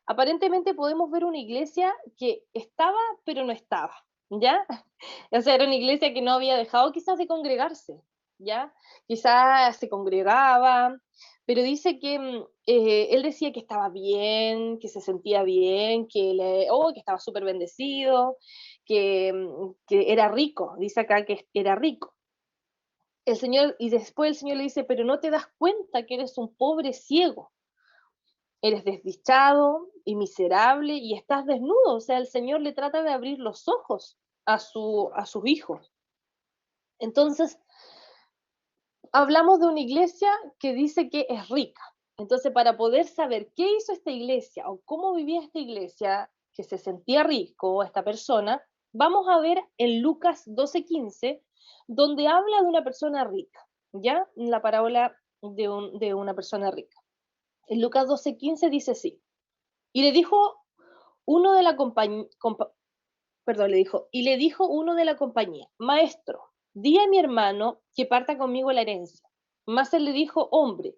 Aparentemente podemos ver una iglesia que estaba, pero no estaba, ¿ya? O sea, era una iglesia que no había dejado quizás de congregarse, ¿ya? Quizás se congregaba, pero dice que él decía que estaba bien, que se sentía bien, que estaba súper bendecido, que era rico, dice acá que era rico. El Señor, y después el Señor le dice, pero no te das cuenta que eres un pobre ciego, eres desdichado y miserable y estás desnudo. O sea, el Señor le trata de abrir los ojos a sus hijos. Entonces, hablamos de una iglesia que dice que es rica. Entonces, para poder saber qué hizo esta iglesia o cómo vivía esta iglesia, que se sentía rico, esta persona, vamos a ver en Lucas 12:15, donde habla de una persona rica, ¿ya? La parábola de una persona rica. En Lucas 12:15 dice así, y le dijo uno de la compañía, y le dijo uno de la compañía, maestro, di a mi hermano que parta conmigo la herencia. Mas él le dijo, hombre,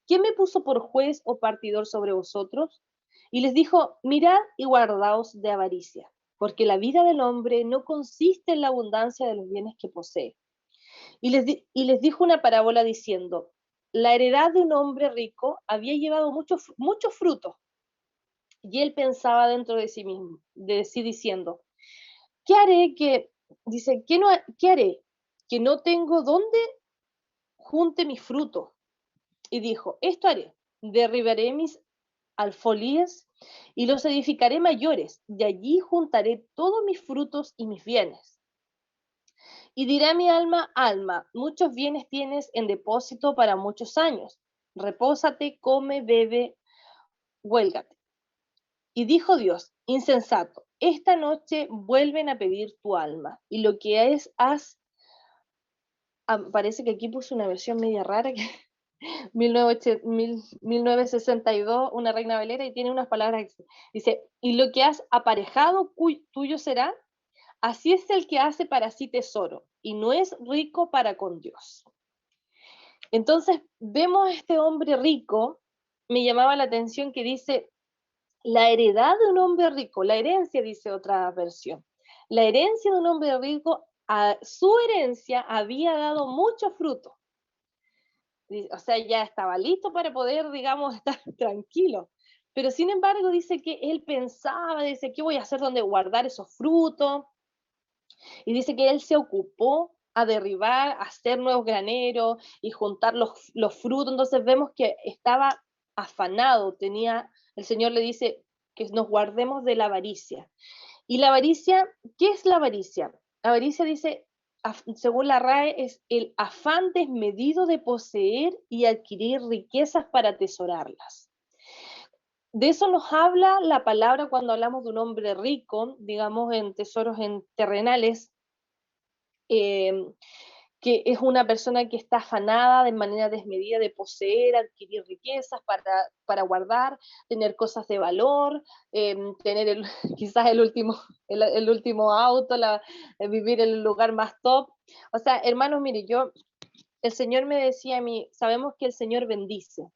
¿quién me puso por juez o partidor sobre vosotros? Y les dijo, mirad y guardaos de avaricia, porque la vida del hombre no consiste en la abundancia de los bienes que posee. Y les dijo una parábola diciendo, la heredad de un hombre rico había llevado muchos frutos, y él pensaba dentro de sí mismo, de sí diciendo, ¿qué haré ¿qué haré? Que no tengo dónde junte mi fruto. Y dijo, esto haré, derribaré mis alfolíes y los edificaré mayores, y allí juntaré todos mis frutos y mis bienes. Y dirá a mi alma, alma, muchos bienes tienes en depósito para muchos años. Repósate, come, bebe, huélgate. Y dijo Dios, insensato, esta noche vuelven a pedir tu alma, y lo que parece que aquí puse una versión media rara, que 1962, una Reina Valera, y tiene unas palabras que dice, y lo que has aparejado tuyo será, así es el que hace para sí tesoro, y no es rico para con Dios. Entonces, vemos a este hombre rico, me llamaba la atención que dice, la heredad de un hombre rico, la herencia, dice otra versión, la herencia de un hombre rico, su herencia había dado mucho fruto. O sea, ya estaba listo para poder, digamos, estar tranquilo. Pero sin embargo, dice que él pensaba, dice, ¿qué voy a hacer donde guardar esos frutos? Y dice que él se ocupó a derribar, a hacer nuevos graneros y juntar los frutos. Entonces vemos que estaba afanado, el Señor le dice que nos guardemos de la avaricia. Y la avaricia, ¿qué es la avaricia? La avaricia dice, según la RAE, es el afán desmedido de poseer y adquirir riquezas para atesorarlas. De eso nos habla la palabra cuando hablamos de un hombre rico, digamos, en tesoros terrenales, que que es una persona que está afanada de manera desmedida de poseer, adquirir riquezas para guardar, tener cosas de valor, tener quizás el último auto, vivir en el lugar más top. O sea, hermanos, mire, el Señor me decía a mí, sabemos que el Señor bendice,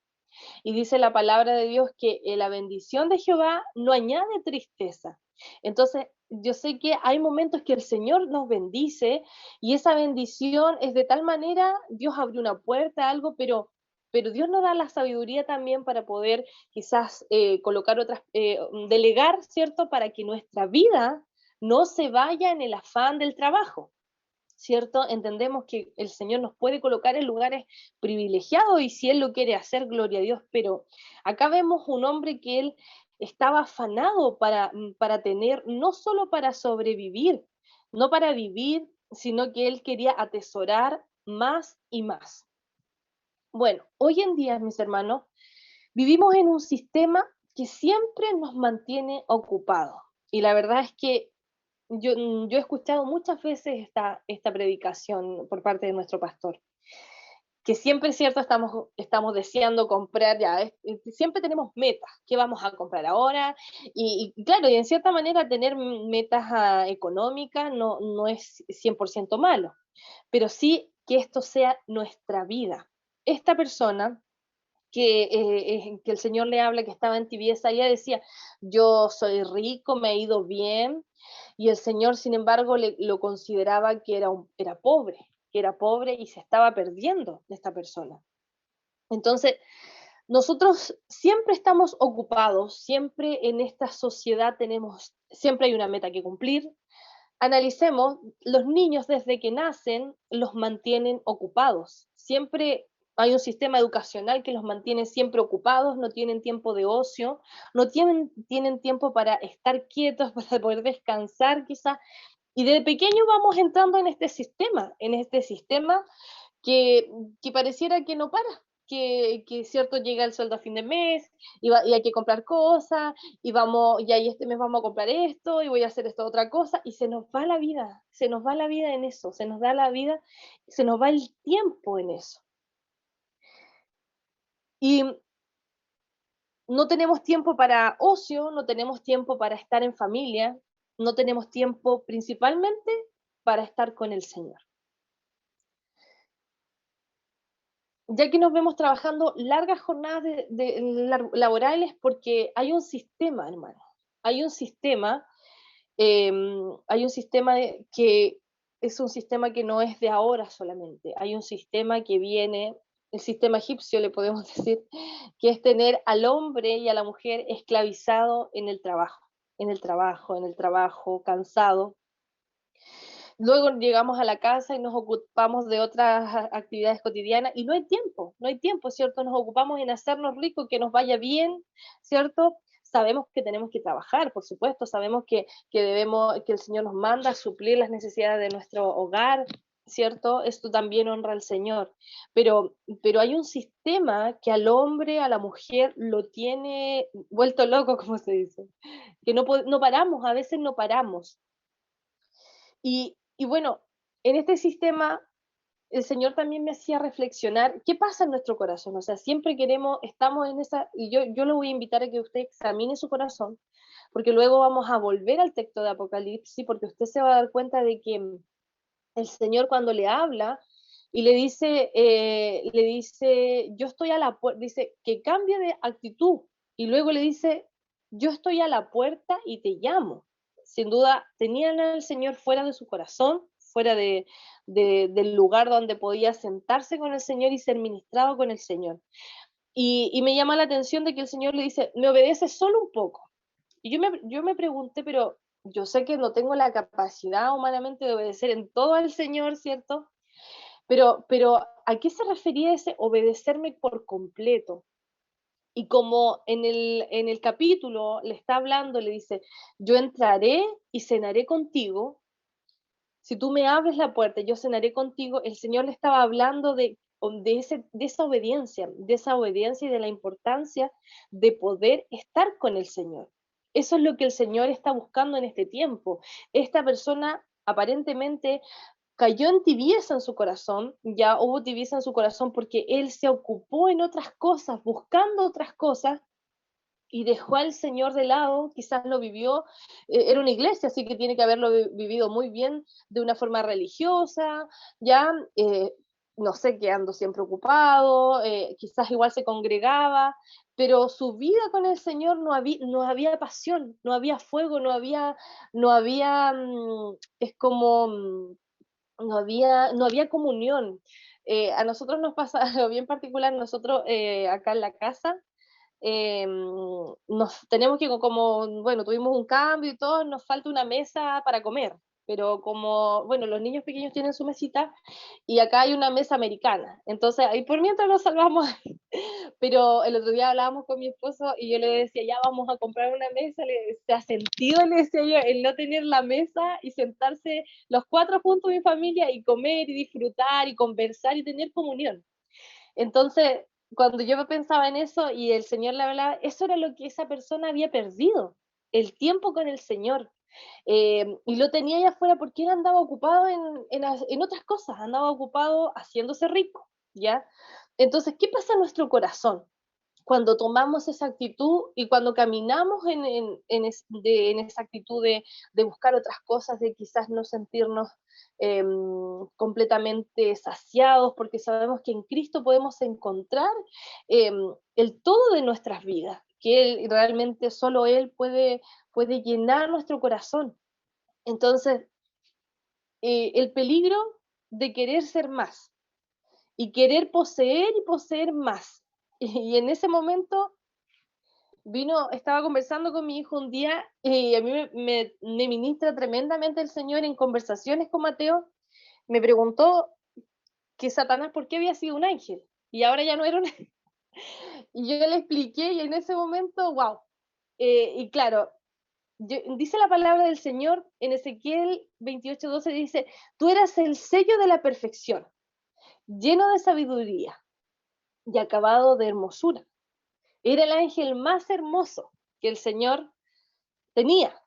y dice la palabra de Dios que la bendición de Jehová no añade tristeza. Entonces, yo sé que hay momentos que el Señor nos bendice y esa bendición es de tal manera, Dios abrió una puerta, algo, pero Dios nos da la sabiduría también para poder quizás colocar delegar, ¿cierto? Para que nuestra vida no se vaya en el afán del trabajo. ¿Cierto? Entendemos que el Señor nos puede colocar en lugares privilegiados y si Él lo quiere hacer, gloria a Dios, pero acá vemos un hombre que Él estaba afanado para tener, no solo para sobrevivir, no para vivir, sino que Él quería atesorar más y más. Bueno, hoy en día, mis hermanos, vivimos en un sistema que siempre nos mantiene ocupados. Y la verdad es que yo he escuchado muchas veces esta predicación por parte de nuestro pastor, que siempre es cierto, estamos deseando comprar, siempre tenemos metas, ¿qué vamos a comprar ahora? Y claro, y en cierta manera tener metas económicas no es 100% malo, pero sí que esto sea nuestra vida. Esta persona que el Señor le habla, que estaba en tibieza, ella decía, yo soy rico, me ha ido bien, y el Señor, sin embargo, lo consideraba que era pobre y se estaba perdiendo de esta persona. Entonces, nosotros siempre estamos ocupados, siempre en esta sociedad siempre hay una meta que cumplir. Analicemos, los niños desde que nacen los mantienen ocupados. Siempre hay un sistema educacional que los mantiene siempre ocupados, no tienen tiempo de ocio, no tienen tiempo para estar quietos, para poder descansar quizás. Y desde pequeño vamos entrando en este sistema que, que pareciera que no para, que cierto llega el sueldo a fin de mes y hay que comprar cosas y ahí este mes vamos a comprar esto y voy a hacer esto otra cosa y se nos va la vida, se nos va la vida en eso, se nos da la vida, se nos va el tiempo en eso. Y no tenemos tiempo para ocio, no tenemos tiempo para estar en familia, no tenemos tiempo principalmente para estar con el Señor. Ya que nos vemos trabajando largas jornadas laborales porque hay un sistema, hermano. Hay un sistema, que es un sistema que no es de ahora solamente. Hay un sistema que viene, el sistema egipcio le podemos decir, que es tener al hombre y a la mujer esclavizado en el trabajo, cansado. Luego llegamos a la casa y nos ocupamos de otras actividades cotidianas y no hay tiempo, ¿cierto? Nos ocupamos en hacernos ricos, que nos vaya bien, ¿cierto? Sabemos que tenemos que trabajar, por supuesto, sabemos que el Señor nos manda a suplir las necesidades de nuestro hogar, ¿cierto? Esto también honra al Señor, pero hay un sistema que al hombre, a la mujer, lo tiene vuelto loco, como se dice, que no paramos, a veces no paramos. Y bueno, en este sistema, el Señor también me hacía reflexionar, ¿qué pasa en nuestro corazón? O sea, siempre estamos en esa, y yo lo voy a invitar a que usted examine su corazón, porque luego vamos a volver al texto de Apocalipsis, porque usted se va a dar cuenta de que el Señor cuando le habla y le dice, yo estoy a la puerta, dice, que cambie de actitud, y luego le dice, yo estoy a la puerta y te llamo. Sin duda, tenían al Señor fuera de su corazón, fuera del lugar donde podía sentarse con el Señor y ser ministrado con el Señor. Y me llama la atención de que el Señor le dice, me obedeces solo un poco. Y yo me pregunté, pero yo sé que no tengo la capacidad humanamente de obedecer en todo al Señor, ¿cierto? Pero ¿a qué se refería ese obedecerme por completo? Y como en el capítulo le está hablando, le dice, yo entraré y cenaré contigo, si tú me abres la puerta, yo cenaré contigo, el Señor le estaba hablando de esa obediencia y de la importancia de poder estar con el Señor. Eso es lo que el Señor está buscando en este tiempo. Esta persona aparentemente cayó en tibieza en su corazón, ya hubo tibieza en su corazón porque él se ocupó en otras cosas, buscando otras cosas, y dejó al Señor de lado, quizás lo vivió, era una iglesia, así que tiene que haberlo vivido muy bien de una forma religiosa, ya, no sé, quedando siempre ocupado, quizás igual se congregaba, pero su vida con el Señor no había pasión, no había fuego, no había, es como, no había comunión. A nosotros nos pasa algo bien particular, nosotros acá en la casa, nos tenemos que como, bueno, tuvimos un cambio y todo, nos falta una mesa para comer, pero como, bueno, los niños pequeños tienen su mesita y acá hay una mesa americana, entonces ahí por mientras nos salvamos. Pero el otro día hablábamos con mi esposo y yo le decía, ya vamos a comprar una mesa, ¿se ha sentido, le decía yo, el no tener la mesa y sentarse los cuatro juntos mi familia y comer y disfrutar y conversar y tener comunión? Entonces, cuando yo pensaba en eso y el Señor le hablaba, eso era lo que esa persona había perdido, el tiempo con el Señor. Y lo tenía allá afuera porque él andaba ocupado en otras cosas, andaba ocupado haciéndose rico, ¿ya? Entonces, ¿qué pasa en nuestro corazón cuando tomamos esa actitud y cuando caminamos en esa actitud de buscar otras cosas, de quizás no sentirnos completamente saciados, porque sabemos que en Cristo podemos encontrar el todo de nuestras vidas, que Él realmente solo Él puede llenar nuestro corazón. Entonces, el peligro de querer ser más y querer poseer y poseer más. Y en ese momento estaba conversando con mi hijo un día y a mí me ministra tremendamente el Señor en conversaciones con Mateo. Me preguntó que Satanás por qué había sido un ángel y ahora ya no era un ángel. Y yo le expliqué y en ese momento, wow. Y claro, dice la palabra del Señor en Ezequiel 28:12, dice, tú eras el sello de la perfección, lleno de sabiduría y acabado de hermosura. Era el ángel más hermoso que el Señor tenía.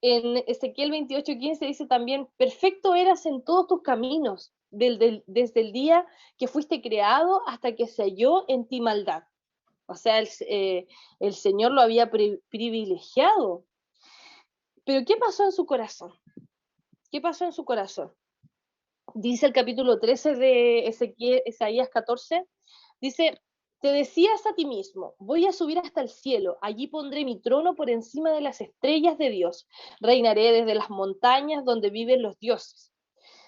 En Ezequiel 28:15 dice también, perfecto eras en todos tus caminos, desde el día que fuiste creado hasta que se halló en ti maldad. O sea, el Señor lo había privilegiado. Pero ¿qué pasó en su corazón? ¿Qué pasó en su corazón? Dice el capítulo 13 de Isaías 14, dice, te decías a ti mismo, voy a subir hasta el cielo, allí pondré mi trono por encima de las estrellas de Dios, reinaré desde las montañas donde viven los dioses,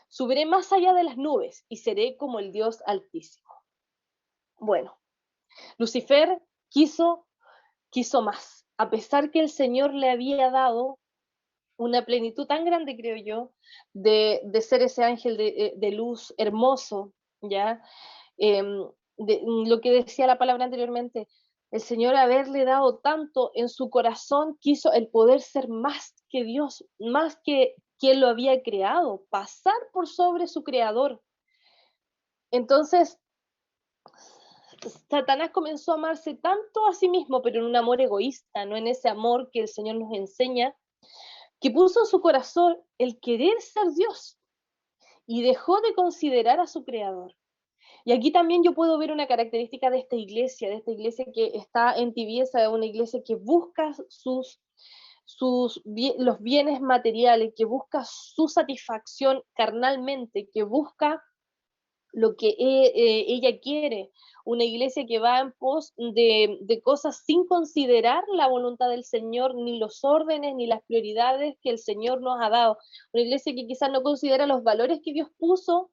subiré más allá de las nubes y seré como el Dios Altísimo. Bueno, Lucifer quiso más, a pesar que el Señor le había dado una plenitud tan grande, creo yo, de ser ese ángel de luz hermoso, ¿ya? Lo que decía la palabra anteriormente, el Señor haberle dado tanto en su corazón, quiso el poder ser más que Dios, más que quien lo había creado, pasar por sobre su creador. Entonces, Satanás comenzó a amarse tanto a sí mismo, pero en un amor egoísta, no en ese amor que el Señor nos enseña, que puso en su corazón el querer ser Dios y dejó de considerar a su creador. Y aquí también yo puedo ver una característica de esta iglesia que está en tibieza, de una iglesia que busca los bienes materiales, que busca su satisfacción carnalmente, que busca lo que ella quiere, una iglesia que va en pos de cosas sin considerar la voluntad del Señor, ni los órdenes, ni las prioridades que el Señor nos ha dado, una iglesia que quizás no considera los valores que Dios puso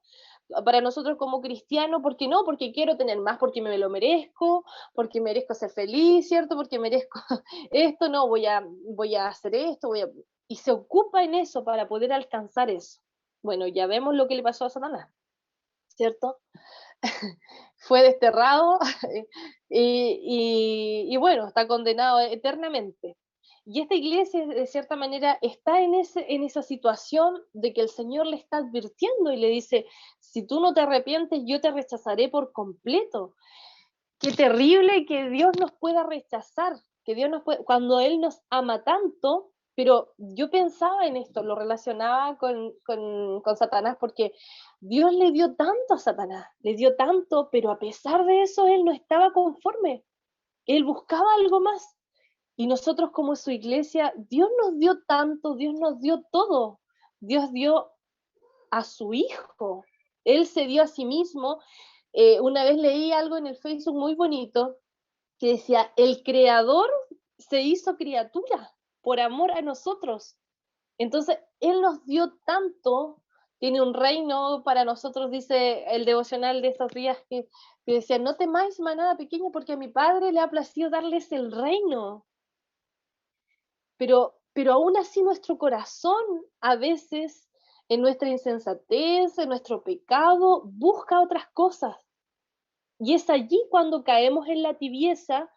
para nosotros como cristianos, ¿por qué no? Porque quiero tener más, porque me lo merezco, porque merezco ser feliz, ¿cierto? Porque merezco esto, no, voy a hacer esto, y se ocupa en eso para poder alcanzar eso. Bueno, ya vemos lo que le pasó a Satanás, ¿cierto? Fue desterrado y bueno, está condenado eternamente. Y esta iglesia, de cierta manera, está en esa situación de que el Señor le está advirtiendo y le dice, si tú no te arrepientes, yo te rechazaré por completo. Qué terrible que Dios nos pueda rechazar, que Dios cuando Él nos ama tanto, Pero yo pensaba en esto, lo relacionaba con Satanás, porque Dios le dio tanto a Satanás, le dio tanto, pero a pesar de eso él no estaba conforme, él buscaba algo más. Y nosotros como su iglesia, Dios nos dio tanto, Dios nos dio todo, Dios dio a su hijo, él se dio a sí mismo. Una vez leí algo en el Facebook muy bonito que decía, el creador se hizo criatura por amor a nosotros. Entonces, Él nos dio tanto, tiene un reino para nosotros, dice el devocional de estos días que decía, no temáis manada pequeña porque a mi Padre le ha placido darles el reino. Pero aún así nuestro corazón a veces, en nuestra insensatez, en nuestro pecado, busca otras cosas. Y es allí cuando caemos en la tibieza,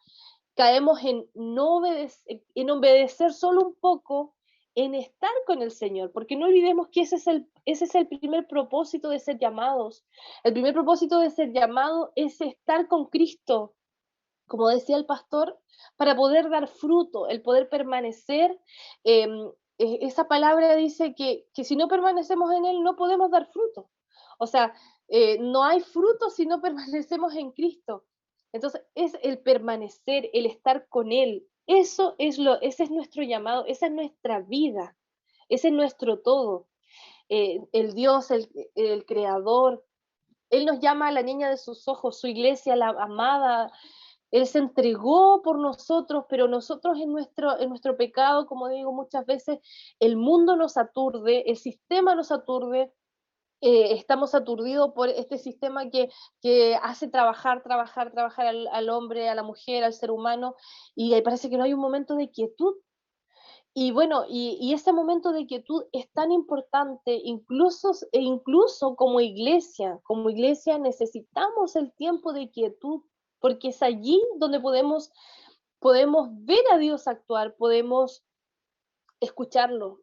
caemos en no en obedecer solo un poco, en estar con el Señor, porque no olvidemos que ese es el primer propósito de ser llamados. El primer propósito de ser llamado es estar con Cristo, como decía el pastor, para poder dar fruto, el poder permanecer. Esa palabra dice que si no permanecemos en Él, no podemos dar fruto. O sea, no hay fruto si no permanecemos en Cristo. Entonces, es el permanecer, el estar con Él. Ese es nuestro llamado, esa es nuestra vida, ese es nuestro todo. El Dios, el Creador, Él nos llama a la niña de sus ojos, su iglesia, la amada. Él se entregó por nosotros, pero nosotros en nuestro pecado, como digo muchas veces, el mundo nos aturde, el sistema nos aturde, estamos aturdidos por este sistema que hace trabajar al hombre, a la mujer, al ser humano, y parece que no hay un momento de quietud. Y bueno, y ese momento de quietud es tan importante, incluso como iglesia necesitamos el tiempo de quietud, porque es allí donde podemos ver a Dios actuar, podemos escucharlo.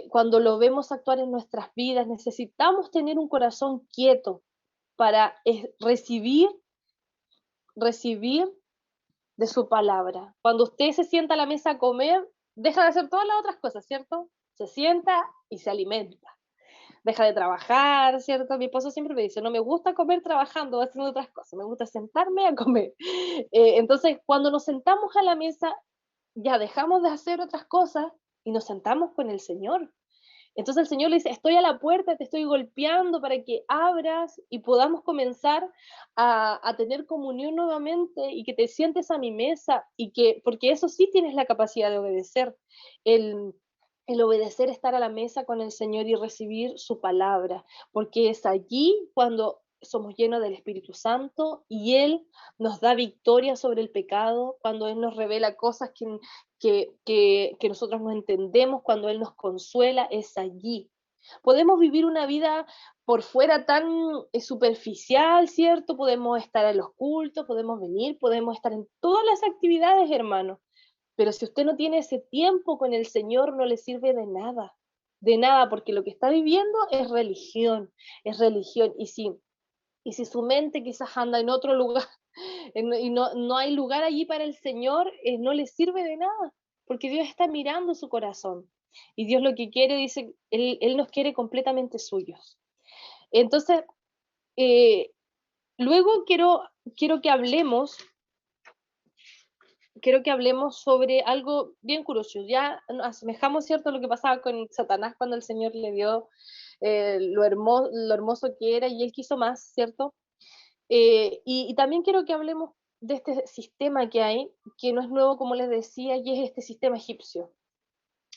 Cuando lo vemos actuar en nuestras vidas, necesitamos tener un corazón quieto para recibir de su palabra. Cuando usted se sienta a la mesa a comer, deja de hacer todas las otras cosas, ¿cierto? Se sienta y se alimenta. Deja de trabajar, ¿cierto? Mi esposo siempre me dice, no me gusta comer trabajando, haciendo otras cosas, me gusta sentarme a comer. Entonces, cuando nos sentamos a la mesa, ya dejamos de hacer otras cosas y nos sentamos con el Señor. Entonces el Señor le dice, estoy a la puerta, te estoy golpeando para que abras y podamos comenzar a tener comunión nuevamente y que te sientes a mi mesa porque eso sí tienes la capacidad de obedecer, el, el obedecer, estar a la mesa con el Señor y recibir su palabra, porque es allí cuando somos llenos del Espíritu Santo y Él nos da victoria sobre el pecado, cuando Él nos revela cosas que nosotros no entendemos, cuando Él nos consuela, es allí. Podemos vivir una vida por fuera tan superficial, ¿cierto? Podemos estar en los cultos, podemos venir, podemos estar en todas las actividades, hermano. Pero si usted no tiene ese tiempo con el Señor, no le sirve de nada, porque lo que está viviendo es religión, es religión. Y si su mente quizás anda en otro lugar y no hay lugar allí para el Señor, no le sirve de nada, porque Dios está mirando su corazón. Y Dios lo que quiere, dice, Él nos quiere completamente suyos. Entonces, eh, luego quiero que hablemos sobre algo bien curioso. Ya asemejamos, ¿cierto?, lo que pasaba con Satanás cuando el Señor le dio lo hermoso que era y él quiso más, ¿cierto? Y también quiero que hablemos de este sistema que hay, que no es nuevo, como les decía, y es este sistema egipcio.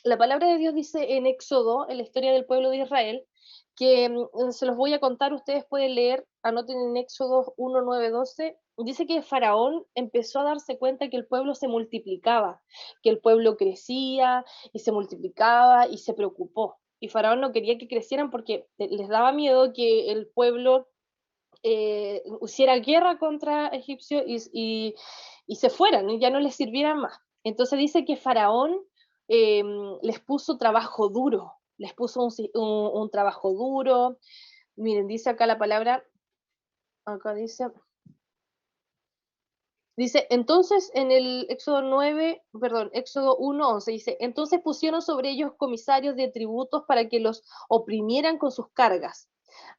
La palabra de Dios dice en Éxodo, en la historia del pueblo de Israel, que se los voy a contar, ustedes pueden leer, anoten en Éxodo 1, 9, 12, dice que Faraón empezó a darse cuenta que el pueblo se multiplicaba, que el pueblo crecía y se multiplicaba y se preocupó. Y Faraón no quería que crecieran porque les daba miedo que el pueblo hiciera guerra contra egipcios y se fueran y ya no les sirvieran más. Entonces dice que Faraón eh, les puso trabajo duro, les puso un trabajo duro. Miren, dice acá la palabra, acá dice, Dice, entonces en el Éxodo 1:11 dice, entonces pusieron sobre ellos comisarios de tributos para que los oprimieran con sus cargas.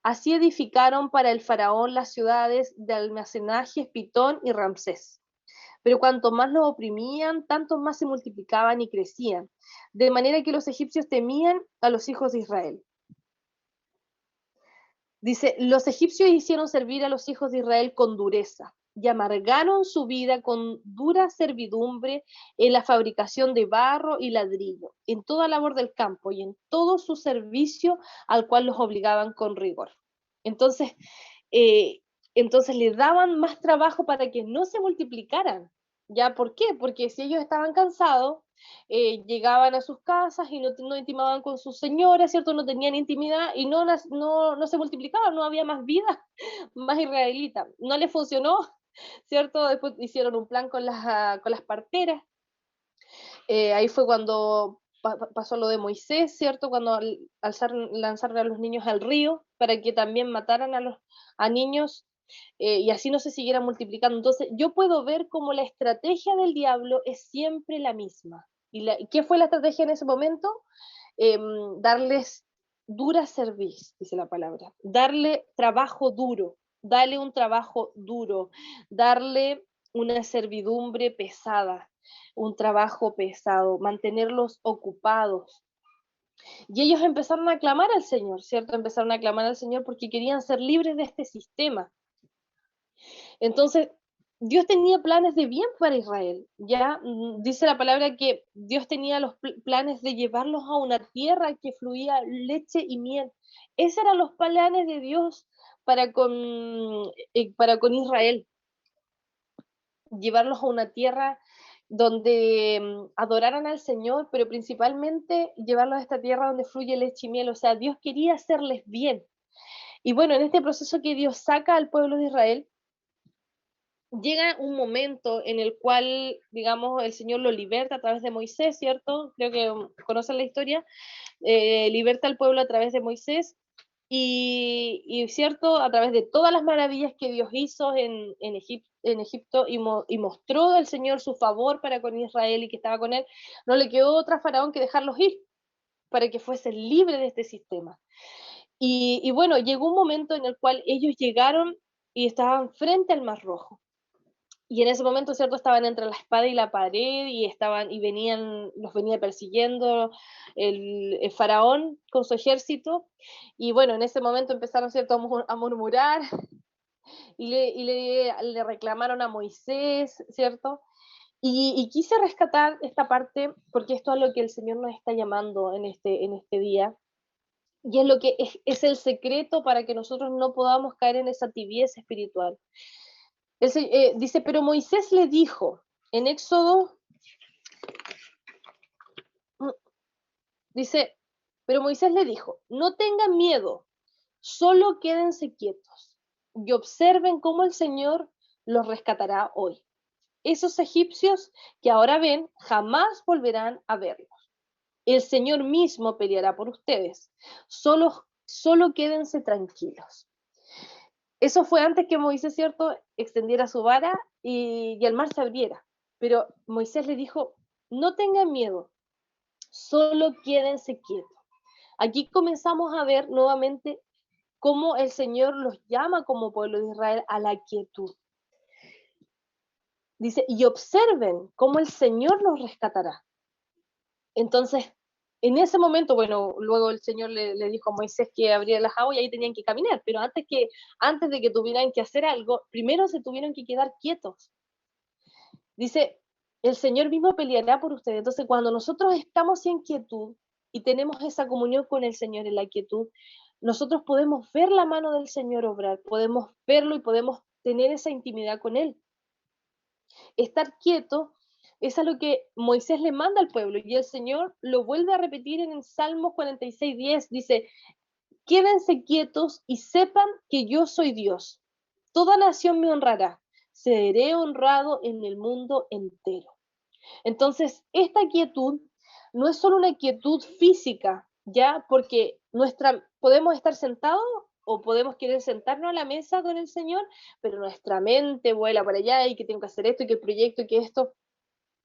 Así edificaron para el faraón las ciudades de almacenaje Pitón y Ramsés. Pero cuanto más los oprimían, tanto más se multiplicaban y crecían, de manera que los egipcios temían a los hijos de Israel. Dice, los egipcios hicieron servir a los hijos de Israel con dureza y amargaron su vida con dura servidumbre en la fabricación de barro y ladrillo, en toda labor del campo y en todo su servicio al cual los obligaban con rigor. Entonces, eh, entonces les daban más trabajo para que no se multiplicaran. ¿Ya? ¿Por qué? Porque si ellos estaban cansados, llegaban a sus casas y no intimaban con sus señoras, ¿cierto? No tenían intimidad y no se multiplicaban, no había más vida, más israelita. No les funcionó, ¿cierto? Después hicieron un plan con las parteras. Ahí fue cuando pasó lo de Moisés, ¿cierto? Cuando lanzaron a los niños al río para que también mataran a niños y así no se siguiera multiplicando. Entonces, yo puedo ver cómo la estrategia del diablo es siempre la misma. ¿Y qué fue la estrategia en ese momento? Darles dura cerviz, dice la palabra. Darle trabajo duro, darle un trabajo duro, darle una servidumbre pesada, un trabajo pesado, mantenerlos ocupados. Y ellos empezaron a clamar al Señor, ¿cierto? Empezaron a clamar al Señor porque querían ser libres de este sistema. Entonces, Dios tenía planes de bien para Israel, ¿ya? Dice la palabra que Dios tenía los planes de llevarlos a una tierra que fluía leche y miel. Esos eran los planes de Dios para con Israel, llevarlos a una tierra donde adoraran al Señor, pero principalmente llevarlos a esta tierra donde fluye leche y miel. O sea, Dios quería hacerles bien. Y bueno, en este proceso que Dios saca al pueblo de Israel, llega un momento en el cual, digamos, el Señor lo liberta a través de Moisés, ¿cierto? Creo que conocen la historia. Liberta al pueblo a través de Moisés y, ¿cierto? A través de todas las maravillas que Dios hizo en Egipto y mostró el Señor su favor para con Israel y que estaba con él, no le quedó otra faraón que dejarlos ir para que fuesen libres de este sistema. Y bueno, llegó un momento en el cual ellos llegaron y estaban frente al Mar Rojo. Y en ese momento, ¿cierto? Estaban entre la espada y la pared y los venía persiguiendo el faraón con su ejército. Y bueno, en ese momento empezaron, ¿cierto? A murmurar y le reclamaron a Moisés, ¿cierto? Y quise rescatar esta parte porque esto es lo que el Señor nos está llamando en este día. Y es lo que es el secreto para que nosotros no podamos caer en esa tibieza espiritual. Dice, pero Moisés le dijo, en Éxodo, dice, pero Moisés le dijo, no tengan miedo, solo quédense quietos y observen cómo el Señor los rescatará hoy. Esos egipcios que ahora ven, jamás volverán a verlos. El Señor mismo peleará por ustedes. Solo quédense tranquilos. Eso fue antes que Moisés, ¿cierto?, extendiera su vara y el mar se abriera. Pero Moisés le dijo, no tengan miedo, solo quédense quietos. Aquí comenzamos a ver nuevamente cómo el Señor los llama como pueblo de Israel a la quietud. Dice, y observen cómo el Señor los rescatará. Entonces, en ese momento, bueno, luego el Señor le dijo a Moisés que abriera las aguas y ahí tenían que caminar, pero antes de que tuvieran que hacer algo, primero se tuvieron que quedar quietos. Dice, el Señor mismo peleará por ustedes. Entonces, cuando nosotros estamos en quietud y tenemos esa comunión con el Señor en la quietud, nosotros podemos ver la mano del Señor obrar, podemos verlo y podemos tener esa intimidad con Él. Estar quieto es a lo que Moisés le manda al pueblo y el Señor lo vuelve a repetir en el Salmo 46:10. Dice, quédense quietos y sepan que yo soy Dios. Toda nación me honrará. Seré honrado en el mundo entero. Entonces, esta quietud no es solo una quietud física, ¿ya? Porque podemos estar sentados o podemos querer sentarnos a la mesa con el Señor, pero nuestra mente vuela para allá y que tengo que hacer esto y que el proyecto y que esto.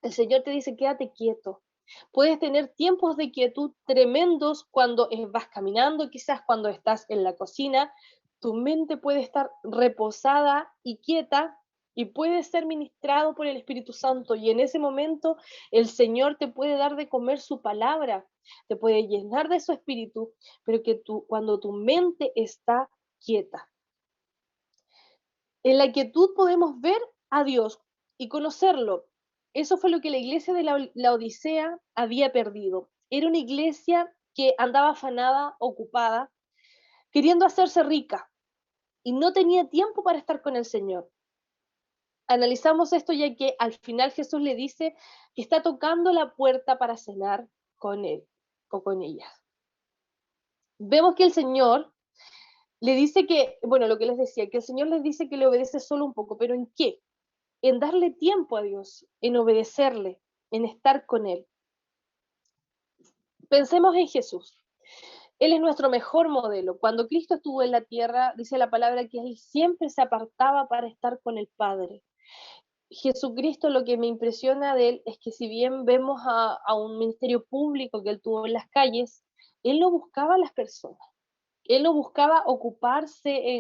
El Señor te dice, quédate quieto. Puedes tener tiempos de quietud tremendos cuando vas caminando, quizás cuando estás en la cocina, tu mente puede estar reposada y quieta y puede ser ministrado por el Espíritu Santo, y en ese momento el Señor te puede dar de comer su palabra, te puede llenar de su espíritu, pero que cuando tu mente está quieta. En la quietud podemos ver a Dios y conocerlo. Eso fue lo que la iglesia de la Odisea había perdido. Era una iglesia que andaba afanada, ocupada, queriendo hacerse rica, y no tenía tiempo para estar con el Señor. Analizamos esto ya que al final Jesús le dice que está tocando la puerta para cenar con él o con ellas. Vemos que el Señor le dice que, bueno, lo que les decía, que el Señor les dice que le obedece solo un poco, pero ¿en qué? En darle tiempo a Dios, en obedecerle, en estar con Él. Pensemos en Jesús. Él es nuestro mejor modelo. Cuando Cristo estuvo en la tierra, dice la palabra que Él siempre se apartaba para estar con el Padre. Jesucristo, lo que me impresiona de Él es que si bien vemos a un ministerio público que Él tuvo en las calles, Él no buscaba a las personas. Él no buscaba ocuparse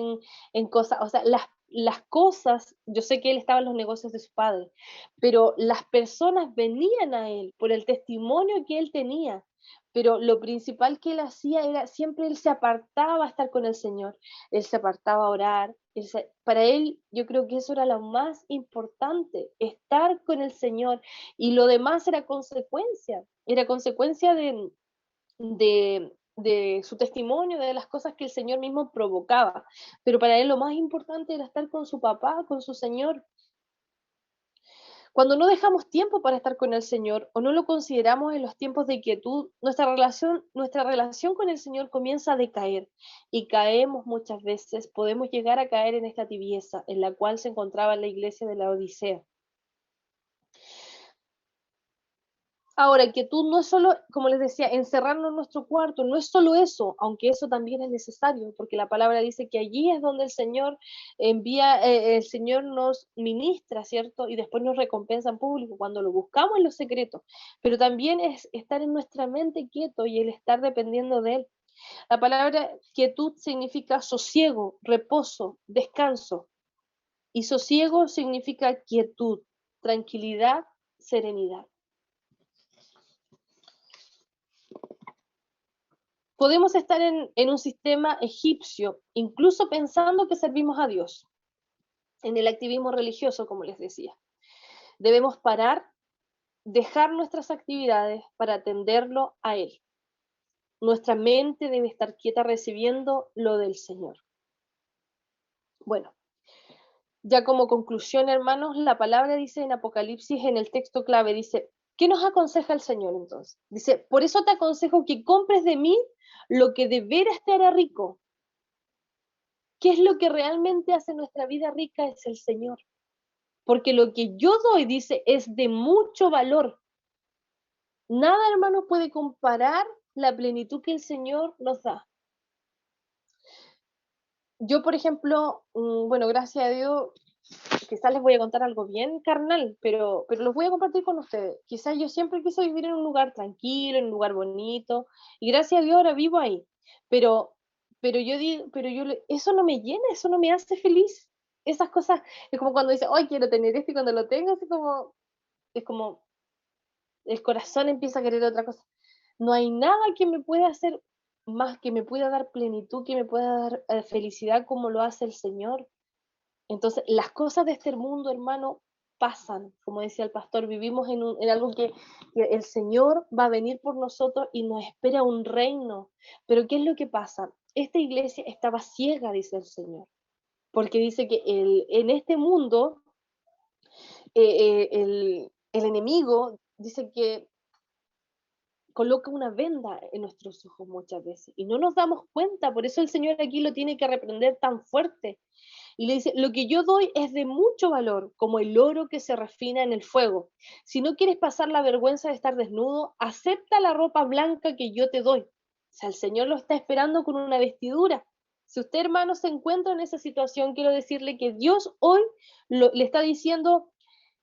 en cosas, o sea, las cosas, yo sé que él estaba en los negocios de su padre, pero las personas venían a él por el testimonio que él tenía, pero lo principal que él hacía era, siempre él se apartaba a estar con el Señor, él se apartaba a orar, para él yo creo que eso era lo más importante, estar con el Señor, y lo demás era consecuencia de su testimonio, de las cosas que el Señor mismo provocaba. Pero para él lo más importante era estar con su papá, con su Señor. Cuando no dejamos tiempo para estar con el Señor o no lo consideramos en los tiempos de quietud, nuestra relación con el Señor comienza a decaer, y caemos muchas veces, podemos llegar a caer en esta tibieza en la cual se encontraba la iglesia de la Odisea. Ahora, quietud no es solo, como les decía, encerrarnos en nuestro cuarto, no es solo eso, aunque eso también es necesario, porque la palabra dice que allí es donde el Señor envía, el Señor nos ministra, ¿cierto? Y después nos recompensa en público cuando lo buscamos en los secretos, pero también es estar en nuestra mente quieto y el estar dependiendo de Él. La palabra quietud significa sosiego, reposo, descanso, y sosiego significa quietud, tranquilidad, serenidad. Podemos estar en un sistema egipcio, incluso pensando que servimos a Dios, en el activismo religioso, como les decía. Debemos parar, dejar nuestras actividades para atenderlo a Él. Nuestra mente debe estar quieta recibiendo lo del Señor. Bueno, ya como conclusión, hermanos, la palabra dice en Apocalipsis, en el texto clave, dice, ¿qué nos aconseja el Señor entonces? Dice, por eso te aconsejo que compres de mí lo que de veras te hará rico. ¿Qué es lo que realmente hace nuestra vida rica? Es el Señor. Porque lo que yo doy, dice, es de mucho valor. Nada, hermano, puede comparar la plenitud que el Señor nos da. Yo, por ejemplo, bueno, gracias a Dios, quizás les voy a contar algo bien carnal, pero los voy a compartir con ustedes. Quizás yo siempre quise vivir en un lugar tranquilo, en un lugar bonito, y gracias a Dios ahora vivo ahí. Pero yo digo, eso no me llena, eso no me hace feliz. Esas cosas, es como cuando dice, hoy quiero tener esto, y cuando lo tengo, es como el corazón empieza a querer otra cosa. No hay nada que me pueda hacer más, que me pueda dar plenitud, que me pueda dar felicidad como lo hace el Señor. Entonces, las cosas de este mundo, hermano, pasan. Como decía el pastor, vivimos en algo que el Señor va a venir por nosotros y nos espera un reino. Pero ¿qué es lo que pasa? Esta iglesia estaba ciega, dice el Señor, porque dice que en este mundo el enemigo dice que coloca una venda en nuestros ojos muchas veces y no nos damos cuenta. Por eso el Señor aquí lo tiene que reprender tan fuerte. Y le dice, lo que yo doy es de mucho valor, como el oro que se refina en el fuego. Si no quieres pasar la vergüenza de estar desnudo, acepta la ropa blanca que yo te doy. O sea, el Señor lo está esperando con una vestidura. Si usted, hermano, se encuentra en esa situación, quiero decirle que Dios hoy le está diciendo,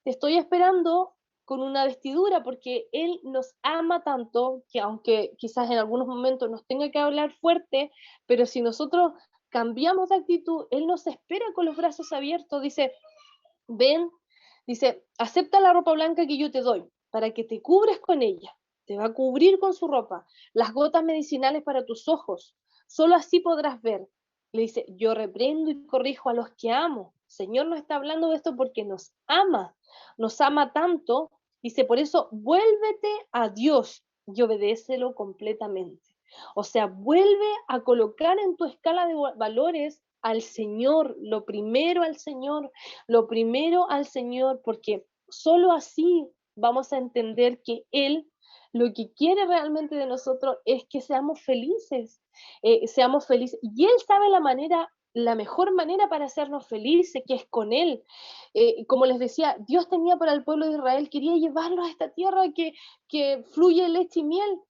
te estoy esperando con una vestidura, porque Él nos ama tanto que aunque quizás en algunos momentos nos tenga que hablar fuerte, pero si nosotros cambiamos de actitud, Él nos espera con los brazos abiertos. Dice, ven, dice, acepta la ropa blanca que yo te doy para que te cubres con ella. Te va a cubrir con su ropa, las gotas medicinales para tus ojos. Solo así podrás ver. Le dice, yo reprendo y corrijo a los que amo. El Señor nos está hablando de esto porque nos ama tanto. Dice, por eso vuélvete a Dios y obedécelo completamente. O sea, vuelve a colocar en tu escala de valores al Señor, lo primero al Señor, porque solo así vamos a entender que Él lo que quiere realmente de nosotros es que seamos felices, y Él sabe la mejor manera para hacernos felices, que es con Él. Como les decía, Dios tenía para el pueblo de Israel, quería llevarlos a esta tierra que fluye leche y miel.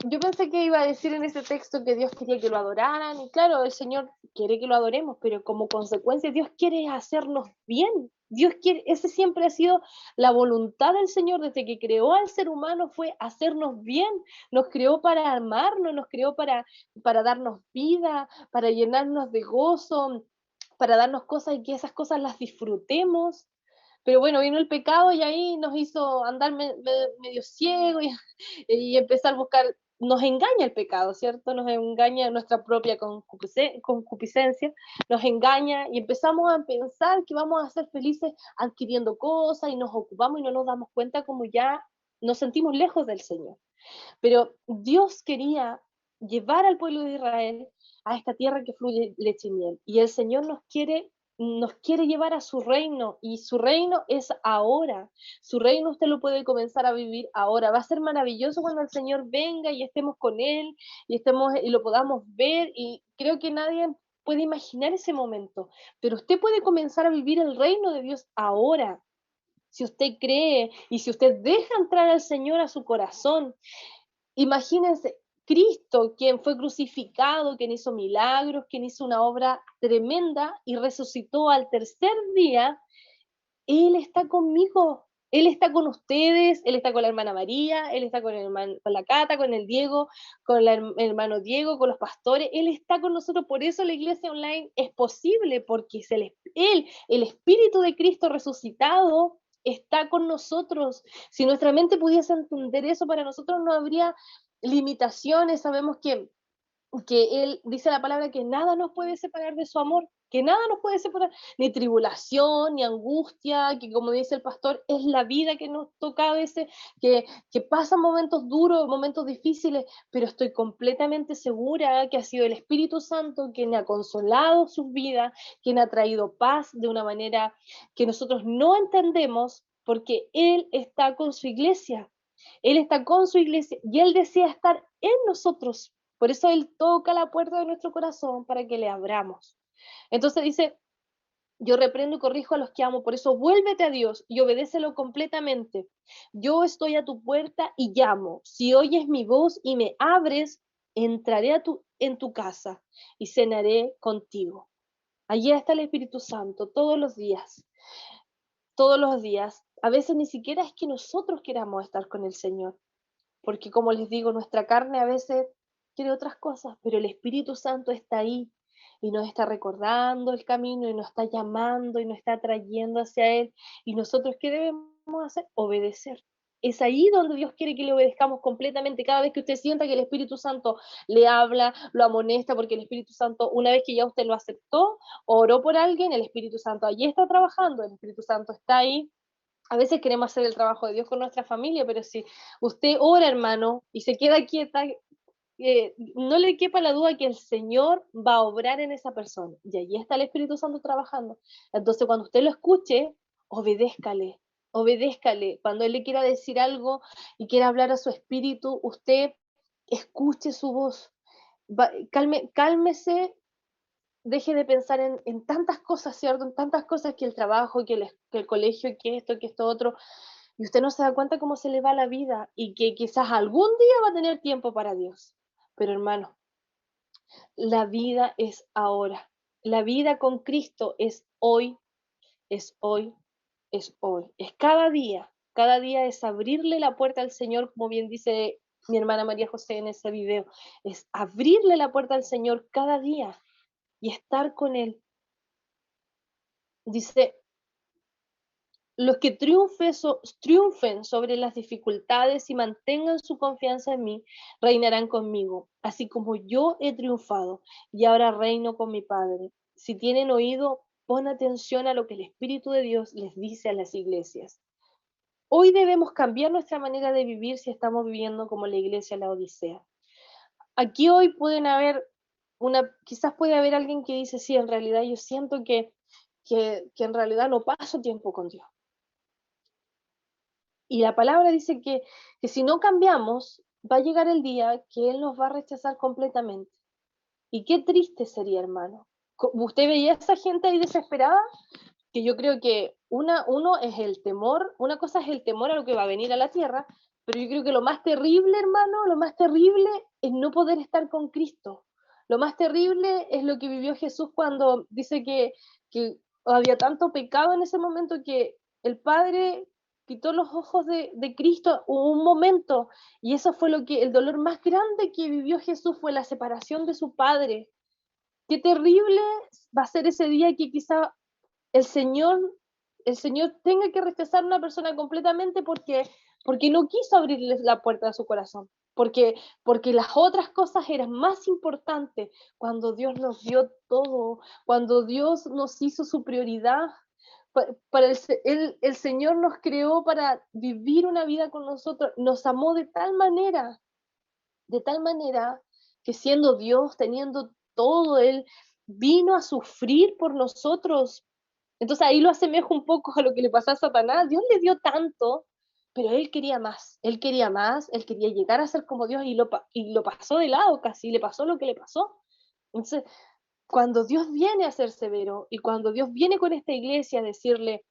Yo pensé que iba a decir en ese texto que Dios quería que lo adoraran, y claro, el Señor quiere que lo adoremos, pero como consecuencia Dios quiere hacernos bien. Dios quiere, ese siempre ha sido la voluntad del Señor desde que creó al ser humano, fue hacernos bien. Nos creó para amarnos, nos creó para darnos vida, para llenarnos de gozo, para darnos cosas y que esas cosas las disfrutemos. Pero bueno, vino el pecado y ahí nos hizo andar medio ciego y empezar a buscar, nos engaña el pecado, ¿cierto? Nos engaña nuestra propia concupiscencia, nos engaña y empezamos a pensar que vamos a ser felices adquiriendo cosas y nos ocupamos y no nos damos cuenta como ya nos sentimos lejos del Señor. Pero Dios quería llevar al pueblo de Israel a esta tierra que fluye leche y miel. Y el Señor nos quiere llevar a su reino, y su reino es ahora. Su reino usted lo puede comenzar a vivir ahora. Va a ser maravilloso cuando el Señor venga y estemos con Él y lo podamos ver, y creo que nadie puede imaginar ese momento, pero usted puede comenzar a vivir el reino de Dios ahora. Si usted cree y si usted deja entrar al Señor a su corazón, imagínense, Cristo, quien fue crucificado, quien hizo milagros, quien hizo una obra tremenda y resucitó al tercer día, Él está conmigo, Él está con ustedes, Él está con la hermana María, Él está con la Cata, con el Diego, con el hermano Diego, con los pastores, Él está con nosotros. Por eso la iglesia online es posible, porque es el Espíritu de Cristo resucitado está con nosotros. Si nuestra mente pudiese entender eso, para nosotros no habría limitaciones. Sabemos que Él dice la palabra que nada nos puede separar de su amor, que nada nos puede separar, ni tribulación, ni angustia, que como dice el pastor, es la vida que nos toca a veces, que pasan momentos duros, momentos difíciles, pero estoy completamente segura que ha sido el Espíritu Santo quien ha consolado sus vidas, quien ha traído paz de una manera que nosotros no entendemos, porque Él está con su iglesia. Él está con su iglesia y Él desea estar en nosotros. Por eso Él toca la puerta de nuestro corazón para que le abramos. Entonces dice, yo reprendo y corrijo a los que amo, por eso vuélvete a Dios y obedécelo completamente. Yo estoy a tu puerta y llamo. Si oyes mi voz y me abres, entraré en tu casa y cenaré contigo. Allí está el Espíritu Santo todos los días. Todos los días. A veces ni siquiera es que nosotros queramos estar con el Señor, porque como les digo, nuestra carne a veces quiere otras cosas, pero el Espíritu Santo está ahí y nos está recordando el camino y nos está llamando y nos está trayendo hacia Él. Y nosotros, ¿qué debemos hacer? Obedecer. Es ahí donde Dios quiere que le obedezcamos completamente. Cada vez que usted sienta que el Espíritu Santo le habla, lo amonesta, porque el Espíritu Santo, una vez que ya usted lo aceptó, oró por alguien, el Espíritu Santo allí está trabajando, el Espíritu Santo está ahí. A veces queremos hacer el trabajo de Dios con nuestra familia, pero si usted ora, hermano, y se queda quieta, no le quepa la duda que el Señor va a obrar en esa persona. Y allí está el Espíritu Santo trabajando. Entonces, cuando usted lo escuche, obedézcale, obedézcale. Cuando Él le quiera decir algo y quiera hablar a su espíritu, usted escuche su voz. Cálmese, deje de pensar en tantas cosas, ¿cierto? En tantas cosas, que el trabajo, que el colegio, que esto otro, y usted no se da cuenta cómo se le va la vida y que quizás algún día va a tener tiempo para Dios. Pero hermano, La vida es ahora. La vida con Cristo es hoy, es hoy, es hoy. Es cada día. Cada día es abrirle la puerta al Señor, como bien dice mi hermana María José en ese video. Es abrirle la puerta al Señor cada día y estar con Él. Dice, los que triunfen sobre las dificultades y mantengan su confianza en mí, reinarán conmigo, así como yo he triunfado y ahora reino con mi Padre. Si tienen oído, pon atención a lo que el Espíritu de Dios les dice a las iglesias. Hoy debemos cambiar nuestra manera de vivir si estamos viviendo como la iglesia de la Odisea. Aquí hoy quizás puede haber alguien que dice, sí, en realidad yo siento que en realidad no paso tiempo con Dios. Y la palabra dice que si no cambiamos, va a llegar el día que Él nos va a rechazar completamente. Y qué triste sería, hermano. ¿Usted veía a esa gente ahí desesperada? Que yo creo que uno es el temor, una cosa es el temor a lo que va a venir a la tierra, pero yo creo que lo más terrible, hermano, lo más terrible es no poder estar con Cristo. Lo más terrible es lo que vivió Jesús cuando dice que había tanto pecado en ese momento que el Padre quitó los ojos de Cristo. Hubo un momento, y eso fue el dolor más grande que vivió Jesús, fue la separación de su Padre. Qué terrible va a ser ese día que quizá el Señor, el Señor tenga que rechazar a una persona completamente porque no quiso abrirle la puerta de su corazón, porque las otras cosas eran más importantes cuando Dios nos dio todo, cuando Dios nos hizo su prioridad. Para el Señor nos creó para vivir una vida con nosotros, nos amó de tal manera que siendo Dios, teniendo todo, Él vino a sufrir por nosotros. Entonces ahí lo asemejo un poco a lo que le pasó a Satanás. Dios le dio tanto, pero él quería más, él quería más, él quería llegar a ser como Dios y lo pasó de lado casi, le pasó lo que le pasó. Entonces, cuando Dios viene a ser severo y cuando Dios viene con esta iglesia a decirle,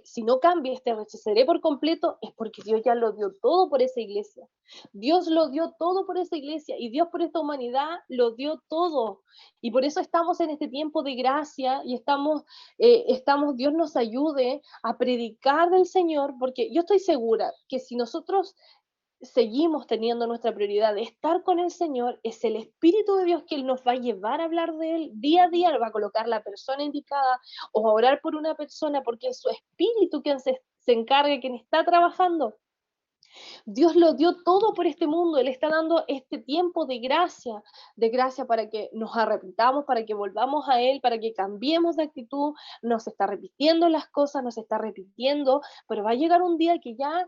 si no cambias, te rechazaré por completo, es porque Dios ya lo dio todo por esa iglesia. Dios lo dio todo por esa iglesia y Dios por esta humanidad lo dio todo. Y por eso estamos en este tiempo de gracia y Dios nos ayude a predicar del Señor, porque yo estoy segura que si nosotros seguimos teniendo nuestra prioridad de estar con el Señor, es el Espíritu de Dios que Él nos va a llevar a hablar de Él día a día, va a colocar la persona indicada o a orar por una persona, porque es su Espíritu quien se encarga, quien está trabajando. Dios lo dio todo por este mundo, Él está dando este tiempo de gracia para que nos arrepintamos, para que volvamos a Él, para que cambiemos de actitud, nos está repitiendo las cosas, nos está repitiendo, pero va a llegar un día que ya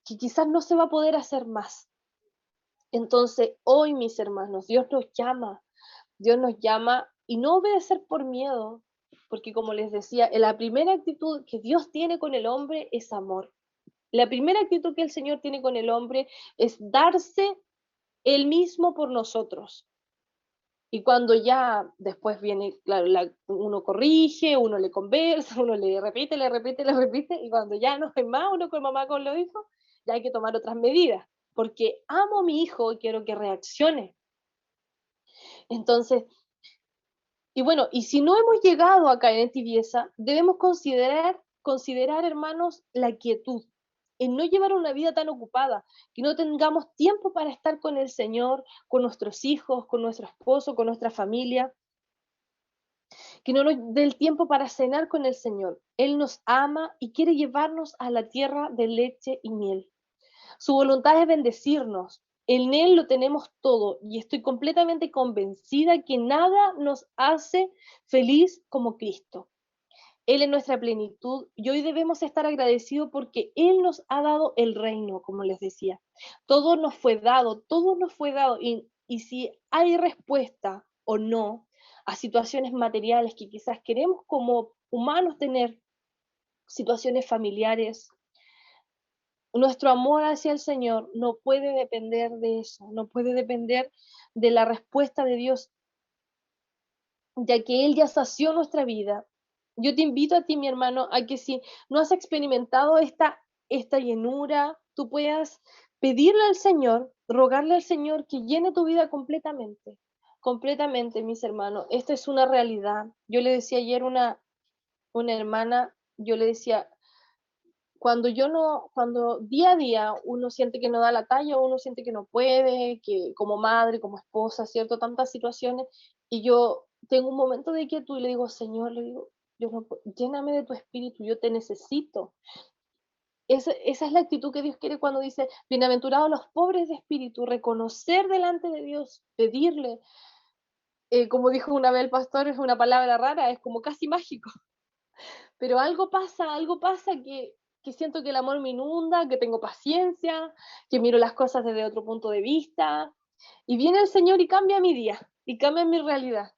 que quizás no se va a poder hacer más. Entonces, hoy, mis hermanos, Dios nos llama y no obedecer por miedo, porque como les decía, la primera actitud que Dios tiene con el hombre es amor. La primera actitud que el Señor tiene con el hombre es darse Él mismo por nosotros. Y cuando ya después viene, claro, uno corrige, uno le conversa, uno le repite, y cuando ya no es más, uno con mamá con los hijos, ya hay que tomar otras medidas, porque amo a mi hijo y quiero que reaccione. Entonces, y bueno, y si no hemos llegado a caer en tibieza, debemos considerar, hermanos, la quietud, en no llevar una vida tan ocupada, que no tengamos tiempo para estar con el Señor, con nuestros hijos, con nuestro esposo, con nuestra familia, que no nos dé el tiempo para cenar con el Señor. Él nos ama y quiere llevarnos a la tierra de leche y miel. Su voluntad es bendecirnos. En Él lo tenemos todo y estoy completamente convencida que nada nos hace feliz como Cristo. Él es nuestra plenitud y hoy debemos estar agradecidos porque Él nos ha dado el reino, como les decía. Todo nos fue dado y si hay respuesta o no a situaciones materiales que quizás queremos como humanos tener, situaciones familiares, nuestro amor hacia el Señor no puede depender de eso, no puede depender de la respuesta de Dios, ya que Él ya sació nuestra vida. Yo te invito a ti, mi hermano, a que si no has experimentado esta llenura, tú puedas pedirle al Señor rogarle al Señor que llene tu vida completamente, completamente, mis hermanos. Esta es una realidad. Yo le decía ayer a una hermana, yo le decía, cuando día a día uno siente que no da la talla, uno siente que no puede, que como madre, como esposa, ¿cierto? Tantas situaciones, y yo tengo un momento de quietud y le digo, Señor, le digo, yo no lléname de tu espíritu, yo te necesito. Esa es la actitud que Dios quiere cuando dice, bienaventurados los pobres de espíritu, reconocer delante de Dios, pedirle, como dijo una vez el pastor, es una palabra rara, es como casi mágico, pero algo pasa que siento que el amor me inunda, que tengo paciencia, que miro las cosas desde otro punto de vista, y viene el Señor y cambia mi día, y cambia mi realidad.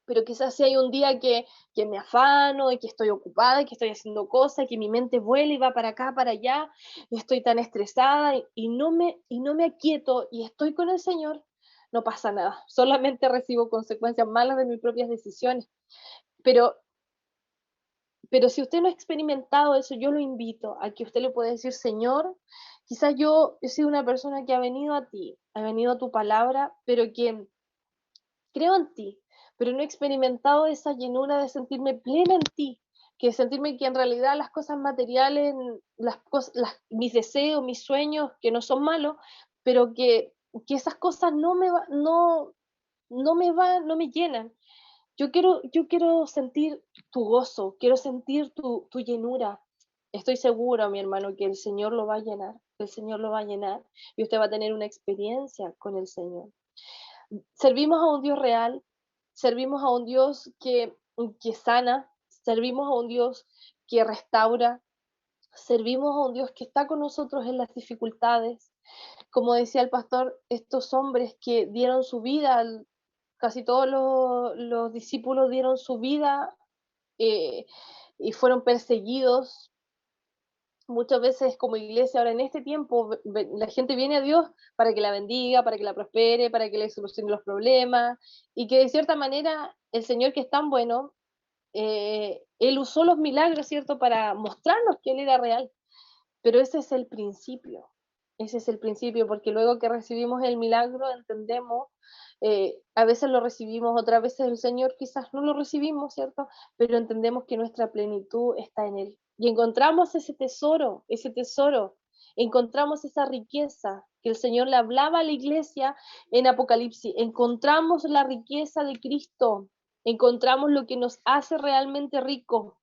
Pero quizás si hay un día que me afano, y que estoy ocupada, y que estoy haciendo cosas, que mi mente vuela y va para acá, para allá, y estoy tan estresada y no me aquieto y estoy con el Señor, no pasa nada, solamente recibo consecuencias malas de mis propias decisiones. Pero, pero si usted no ha experimentado eso, yo lo invito a que usted le pueda decir, Señor, quizás yo he sido una persona que ha venido a ti, ha venido a tu palabra, pero que creo en ti, pero no he experimentado esa llenura de sentirme plena en ti, que sentirme que en realidad las cosas materiales, mis deseos, mis sueños, que no son malos, pero que esas cosas no me llenan. Yo quiero sentir tu gozo, quiero sentir tu llenura. Estoy segura, mi hermano, que el Señor lo va a llenar, el Señor lo va a llenar y usted va a tener una experiencia con el Señor. Servimos a un Dios real, servimos a un Dios que sana, servimos a un Dios que restaura, servimos a un Dios que está con nosotros en las dificultades. Como decía el pastor, estos hombres que dieron su vida, casi todos los discípulos dieron su vida eh, y fueron perseguidos. Muchas veces como iglesia ahora en este tiempo la gente viene a Dios para que la bendiga, para que la prospere, para que le solucione los problemas y que de cierta manera el Señor que es tan bueno, Él usó los milagros, ¿cierto?, para mostrarnos que Él era real. Pero ese es el principio, porque luego que recibimos el milagro entendemos, a veces lo recibimos, otras veces el Señor quizás no lo recibimos, ¿cierto? Pero entendemos que nuestra plenitud está en Él. Y encontramos ese tesoro, encontramos esa riqueza que el Señor le hablaba a la iglesia en Apocalipsis, encontramos la riqueza de Cristo, encontramos lo que nos hace realmente ricos,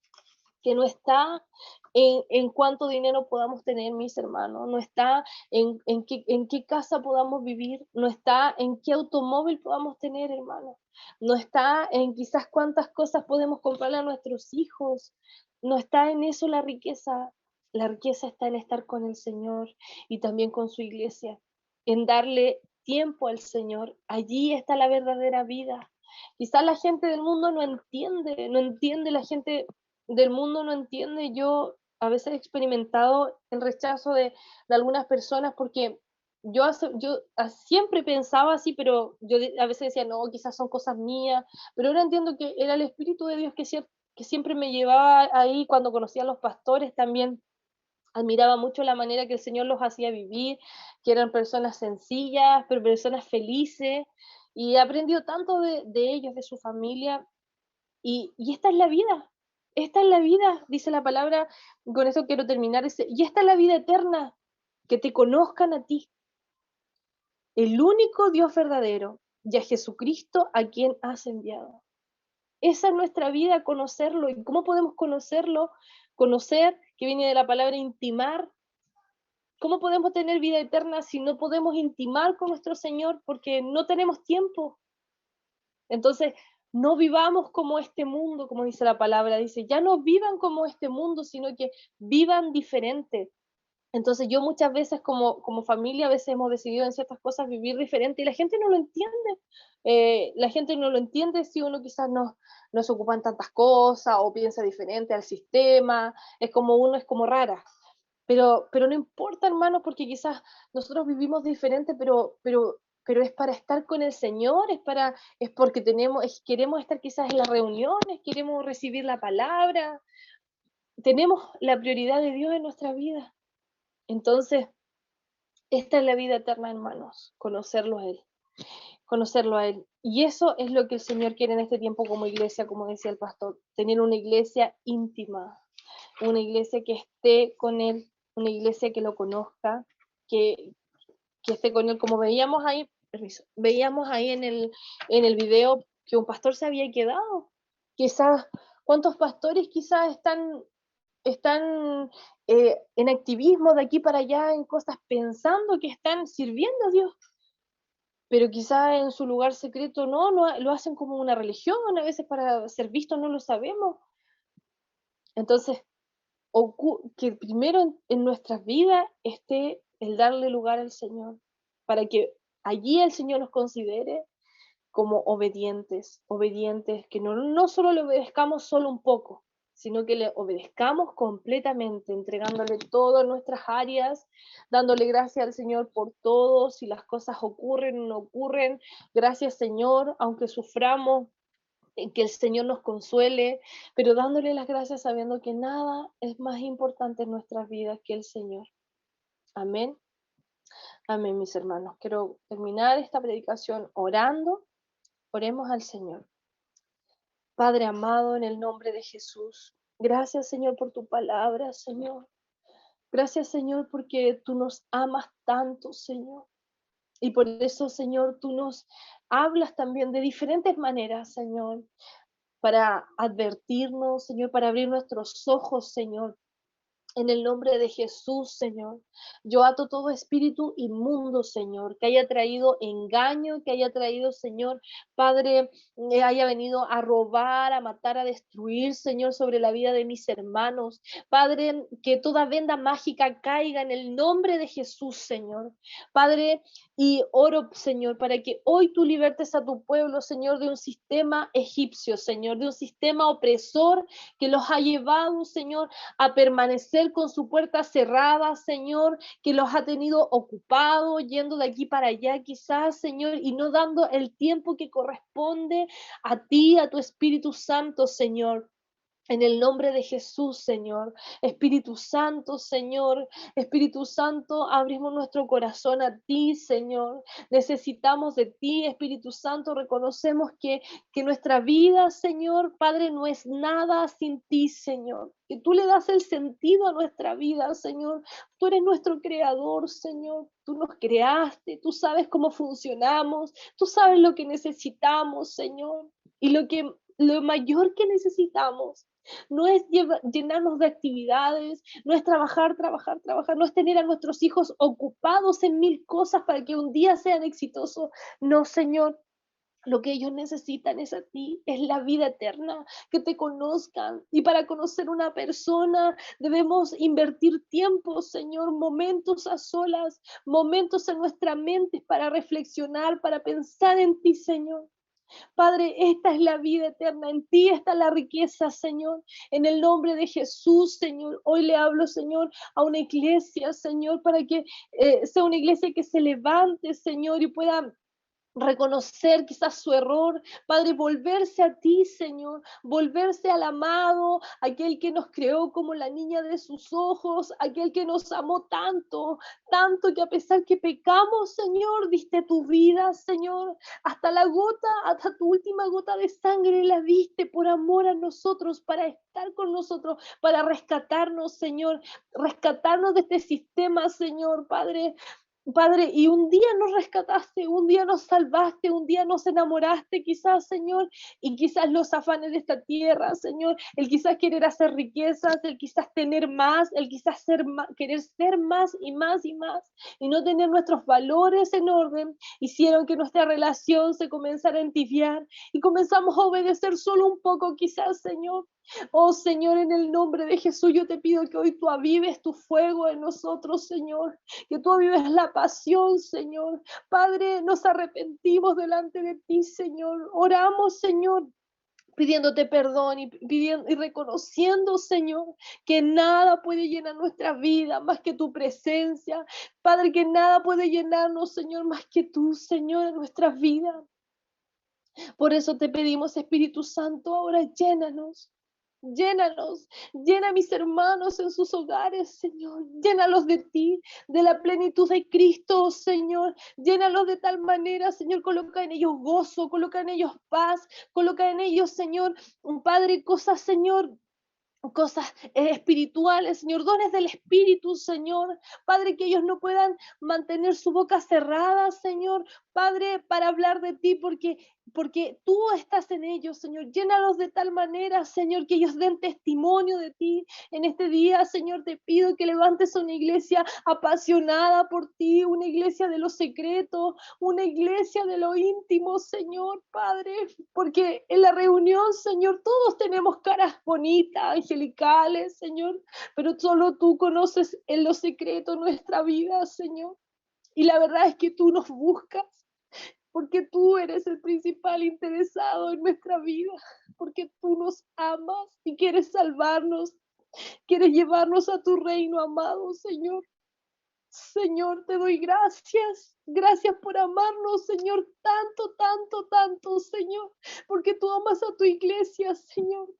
que no está en cuánto dinero podamos tener, mis hermanos, no está en qué casa podamos vivir, no está en qué automóvil podamos tener, hermano, no está en quizás cuántas cosas podemos comprarle a nuestros hijos, no está en eso la riqueza está en estar con el Señor y también con su iglesia, en darle tiempo al Señor, allí está la verdadera vida. Quizás la gente del mundo no entiende, la gente del mundo no entiende. Yo a veces he experimentado el rechazo de algunas personas porque siempre pensaba así, pero a veces decía, no, quizás son cosas mías, pero ahora entiendo que era el Espíritu de Dios que siempre me llevaba ahí cuando conocía a los pastores también. Admiraba mucho la manera que el Señor los hacía vivir, que eran personas sencillas, pero personas felices, y he aprendido tanto de ellos, de su familia, y esta es la vida, dice la palabra, con eso quiero terminar, dice, y esta es la vida eterna, que te conozcan a ti, el único Dios verdadero, y a Jesucristo a quien has enviado. Esa es nuestra vida, conocerlo. ¿Y cómo podemos conocerlo? Conocer, que viene de la palabra intimar. ¿Cómo podemos tener vida eterna si no podemos intimar con nuestro Señor? Porque no tenemos tiempo. Entonces, no vivamos como este mundo, como dice la palabra, dice, ya no vivan como este mundo, sino que vivan diferente. Entonces yo muchas veces como familia, a veces hemos decidido en ciertas cosas vivir diferente y la gente no lo entiende. La gente no lo entiende si uno quizás no se ocupa en tantas cosas o piensa diferente al sistema, es como uno es como rara. Pero no importa, hermano, porque quizás nosotros vivimos diferente, pero es para estar con el Señor, es porque queremos estar quizás en las reuniones, queremos recibir la palabra, tenemos la prioridad de Dios en nuestra vida. Entonces, Esta es la vida eterna, hermanos, conocerlo a Él, conocerlo a Él. Y eso es lo que el Señor quiere en este tiempo como iglesia, como decía el pastor, tener una iglesia íntima, una iglesia que esté con Él, una iglesia que lo conozca, que, que esté con Él, como veíamos ahí, permiso, veíamos ahí en el video que un pastor se había quedado. Quizás, ¿cuántos pastores quizás están en activismo de aquí para allá, en cosas, pensando que están sirviendo a Dios? Pero quizá en su lugar secreto no, lo hacen como una religión, a veces para ser visto, no lo sabemos. Entonces, que primero en nuestras vidas esté el darle lugar al Señor, para que allí el Señor nos considere como obedientes, obedientes, que no solo le obedezcamos solo un poco, sino que le obedezcamos completamente, entregándole todas nuestras áreas, dándole gracias al Señor por todo, si las cosas ocurren o no ocurren, gracias Señor, aunque suframos, que el Señor nos consuele, pero dándole las gracias sabiendo que nada es más importante en nuestras vidas que el Señor. Amén. Amén, mis hermanos. Quiero terminar esta predicación orando. Oremos al Señor. Padre amado, en el nombre de Jesús, gracias Señor por tu palabra, Señor. Gracias Señor porque tú nos amas tanto, Señor. Y por eso, Señor, tú nos hablas también de diferentes maneras, Señor, para advertirnos, Señor, para abrir nuestros ojos, Señor. En el nombre de Jesús, Señor, yo ato todo espíritu inmundo, Señor, que haya traído engaño, que haya traído, Señor, Padre, haya venido a robar, a matar, a destruir, Señor, sobre la vida de mis hermanos. Padre, que toda venda mágica caiga en el nombre de Jesús, Señor. Padre, y oro, Señor, para que hoy tú libertes a tu pueblo, Señor, de un sistema egipcio, Señor, de un sistema opresor que los ha llevado, Señor, a permanecer con su puerta cerrada, Señor, que los ha tenido ocupados, yendo de aquí para allá quizás, Señor, y no dando el tiempo que corresponde a ti, a tu Espíritu Santo, Señor. En el nombre de Jesús, Señor. Espíritu Santo, abrimos nuestro corazón a ti, Señor. Necesitamos de ti, Espíritu Santo. Reconocemos que nuestra vida, Señor, Padre, no es nada sin ti, Señor. Que tú le das el sentido a nuestra vida, Señor. Tú eres nuestro creador, Señor. Tú nos creaste, tú sabes cómo funcionamos, tú sabes lo que necesitamos, Señor. Y lo mayor que necesitamos no es llenarnos de actividades, no es trabajar, trabajar, trabajar, no es tener a nuestros hijos ocupados en mil cosas para que un día sean exitosos. No, Señor, lo que ellos necesitan es a ti, es la vida eterna, que te conozcan. Y para conocer una persona debemos invertir tiempo, Señor, momentos a solas, momentos en nuestra mente para reflexionar, para pensar en ti, Señor. Padre, esta es la vida eterna, en ti está la riqueza, Señor. En el nombre de Jesús, Señor, hoy le hablo, Señor, a una iglesia, Señor, para que sea una iglesia que se levante, Señor, y pueda reconocer quizás su error, Padre, volverse a ti, Señor, volverse al amado, aquel que nos creó como la niña de sus ojos, aquel que nos amó tanto, tanto que a pesar que pecamos, Señor, diste tu vida, Señor, hasta la gota, hasta tu última gota de sangre la diste por amor a nosotros, para estar con nosotros, para rescatarnos, Señor, rescatarnos de este sistema, Señor, Padre. Padre, y un día nos rescataste, un día nos salvaste, un día nos enamoraste, quizás, Señor, y quizás los afanes de esta tierra, Señor, el quizás querer hacer riquezas, el quizás tener más, el quizás querer ser más y más y más, y no tener nuestros valores en orden, hicieron que nuestra relación se comenzara a entibiar, y comenzamos a obedecer solo un poco, quizás, Señor. Oh Señor, en el nombre de Jesús, yo te pido que hoy tú avives tu fuego en nosotros, Señor, que tú avives la pasión, Señor. Padre, nos arrepentimos delante de ti, Señor. Oramos, Señor, pidiéndote perdón y pidiendo y reconociendo, Señor, que nada puede llenar nuestra vida más que tu presencia. Padre, que nada puede llenarnos, Señor, más que tú, Señor, en nuestras vidas. Por eso te pedimos, Espíritu Santo, ahora llénanos. Llénalos, llena a mis hermanos en sus hogares, Señor. Llénalos de ti, de la plenitud de Cristo, Señor. Llénalos de tal manera, Señor, coloca en ellos gozo, coloca en ellos paz, coloca en ellos, Señor, Padre, cosas, Señor, cosas espirituales, Señor, dones del Espíritu, Señor. Padre, que ellos no puedan mantener su boca cerrada, Señor. Padre, para hablar de ti, porque tú estás en ellos, Señor. Llénalos de tal manera, Señor, que ellos den testimonio de ti. En este día, Señor, te pido que levantes una iglesia apasionada por ti, una iglesia de lo secreto, una iglesia de lo íntimo, Señor, Padre, porque en la reunión, Señor, todos tenemos caras bonitas, angelicales, Señor, pero solo tú conoces en lo secreto nuestra vida, Señor. Y la verdad es que tú nos buscas, porque tú eres el principal interesado en nuestra vida, porque tú nos amas y quieres salvarnos, quieres llevarnos a tu reino, amado Señor. Señor, te doy gracias. Gracias por amarnos, Señor, tanto, tanto, tanto, Señor, porque tú amas a tu iglesia, Señor.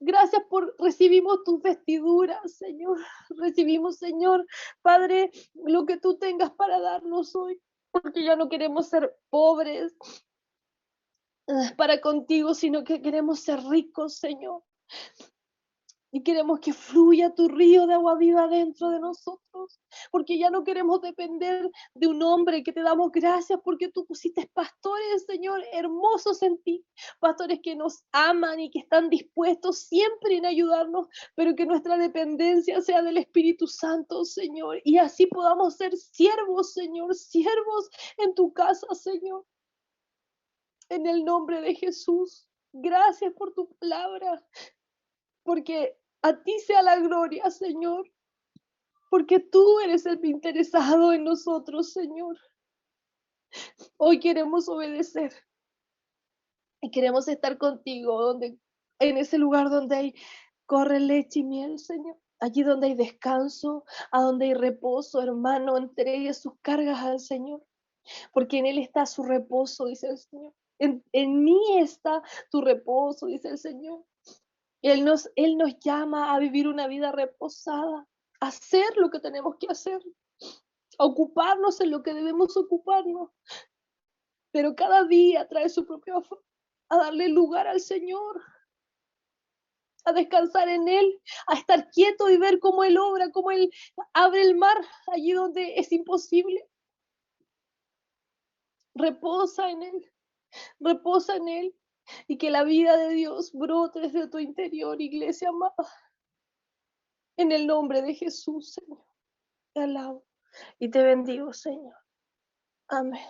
Gracias por recibimos tus vestiduras, Señor. Recibimos, Señor, Padre, lo que tú tengas para darnos hoy, porque ya no queremos ser pobres para contigo, sino que queremos ser ricos, Señor. Y queremos que fluya tu río de agua viva dentro de nosotros, porque ya no queremos depender de un hombre, que te damos gracias porque tú pusiste pastores, Señor, hermosos en ti, pastores que nos aman y que están dispuestos siempre en ayudarnos, pero que nuestra dependencia sea del Espíritu Santo, Señor, y así podamos ser siervos, Señor, siervos en tu casa, Señor, en el nombre de Jesús. Gracias por tu palabra, porque a ti sea la gloria, Señor, porque tú eres el interesado en nosotros, Señor. Hoy queremos obedecer y queremos estar contigo en ese lugar donde corre leche y miel, Señor. Allí donde hay descanso, a donde hay reposo, hermano, entregue sus cargas al Señor, porque en Él está su reposo, dice el Señor. En mí está tu reposo, dice el Señor. Él nos llama a vivir una vida reposada, a hacer lo que tenemos que hacer, a ocuparnos en lo que debemos ocuparnos, pero cada día trae su propio afán, a darle lugar al Señor, a descansar en Él, a estar quieto y ver cómo Él obra, cómo Él abre el mar allí donde es imposible. Reposa en Él, reposa en Él, y que la vida de Dios brote desde tu interior, iglesia amada. En el nombre de Jesús, Señor, te alabo y te bendigo, Señor. Amén.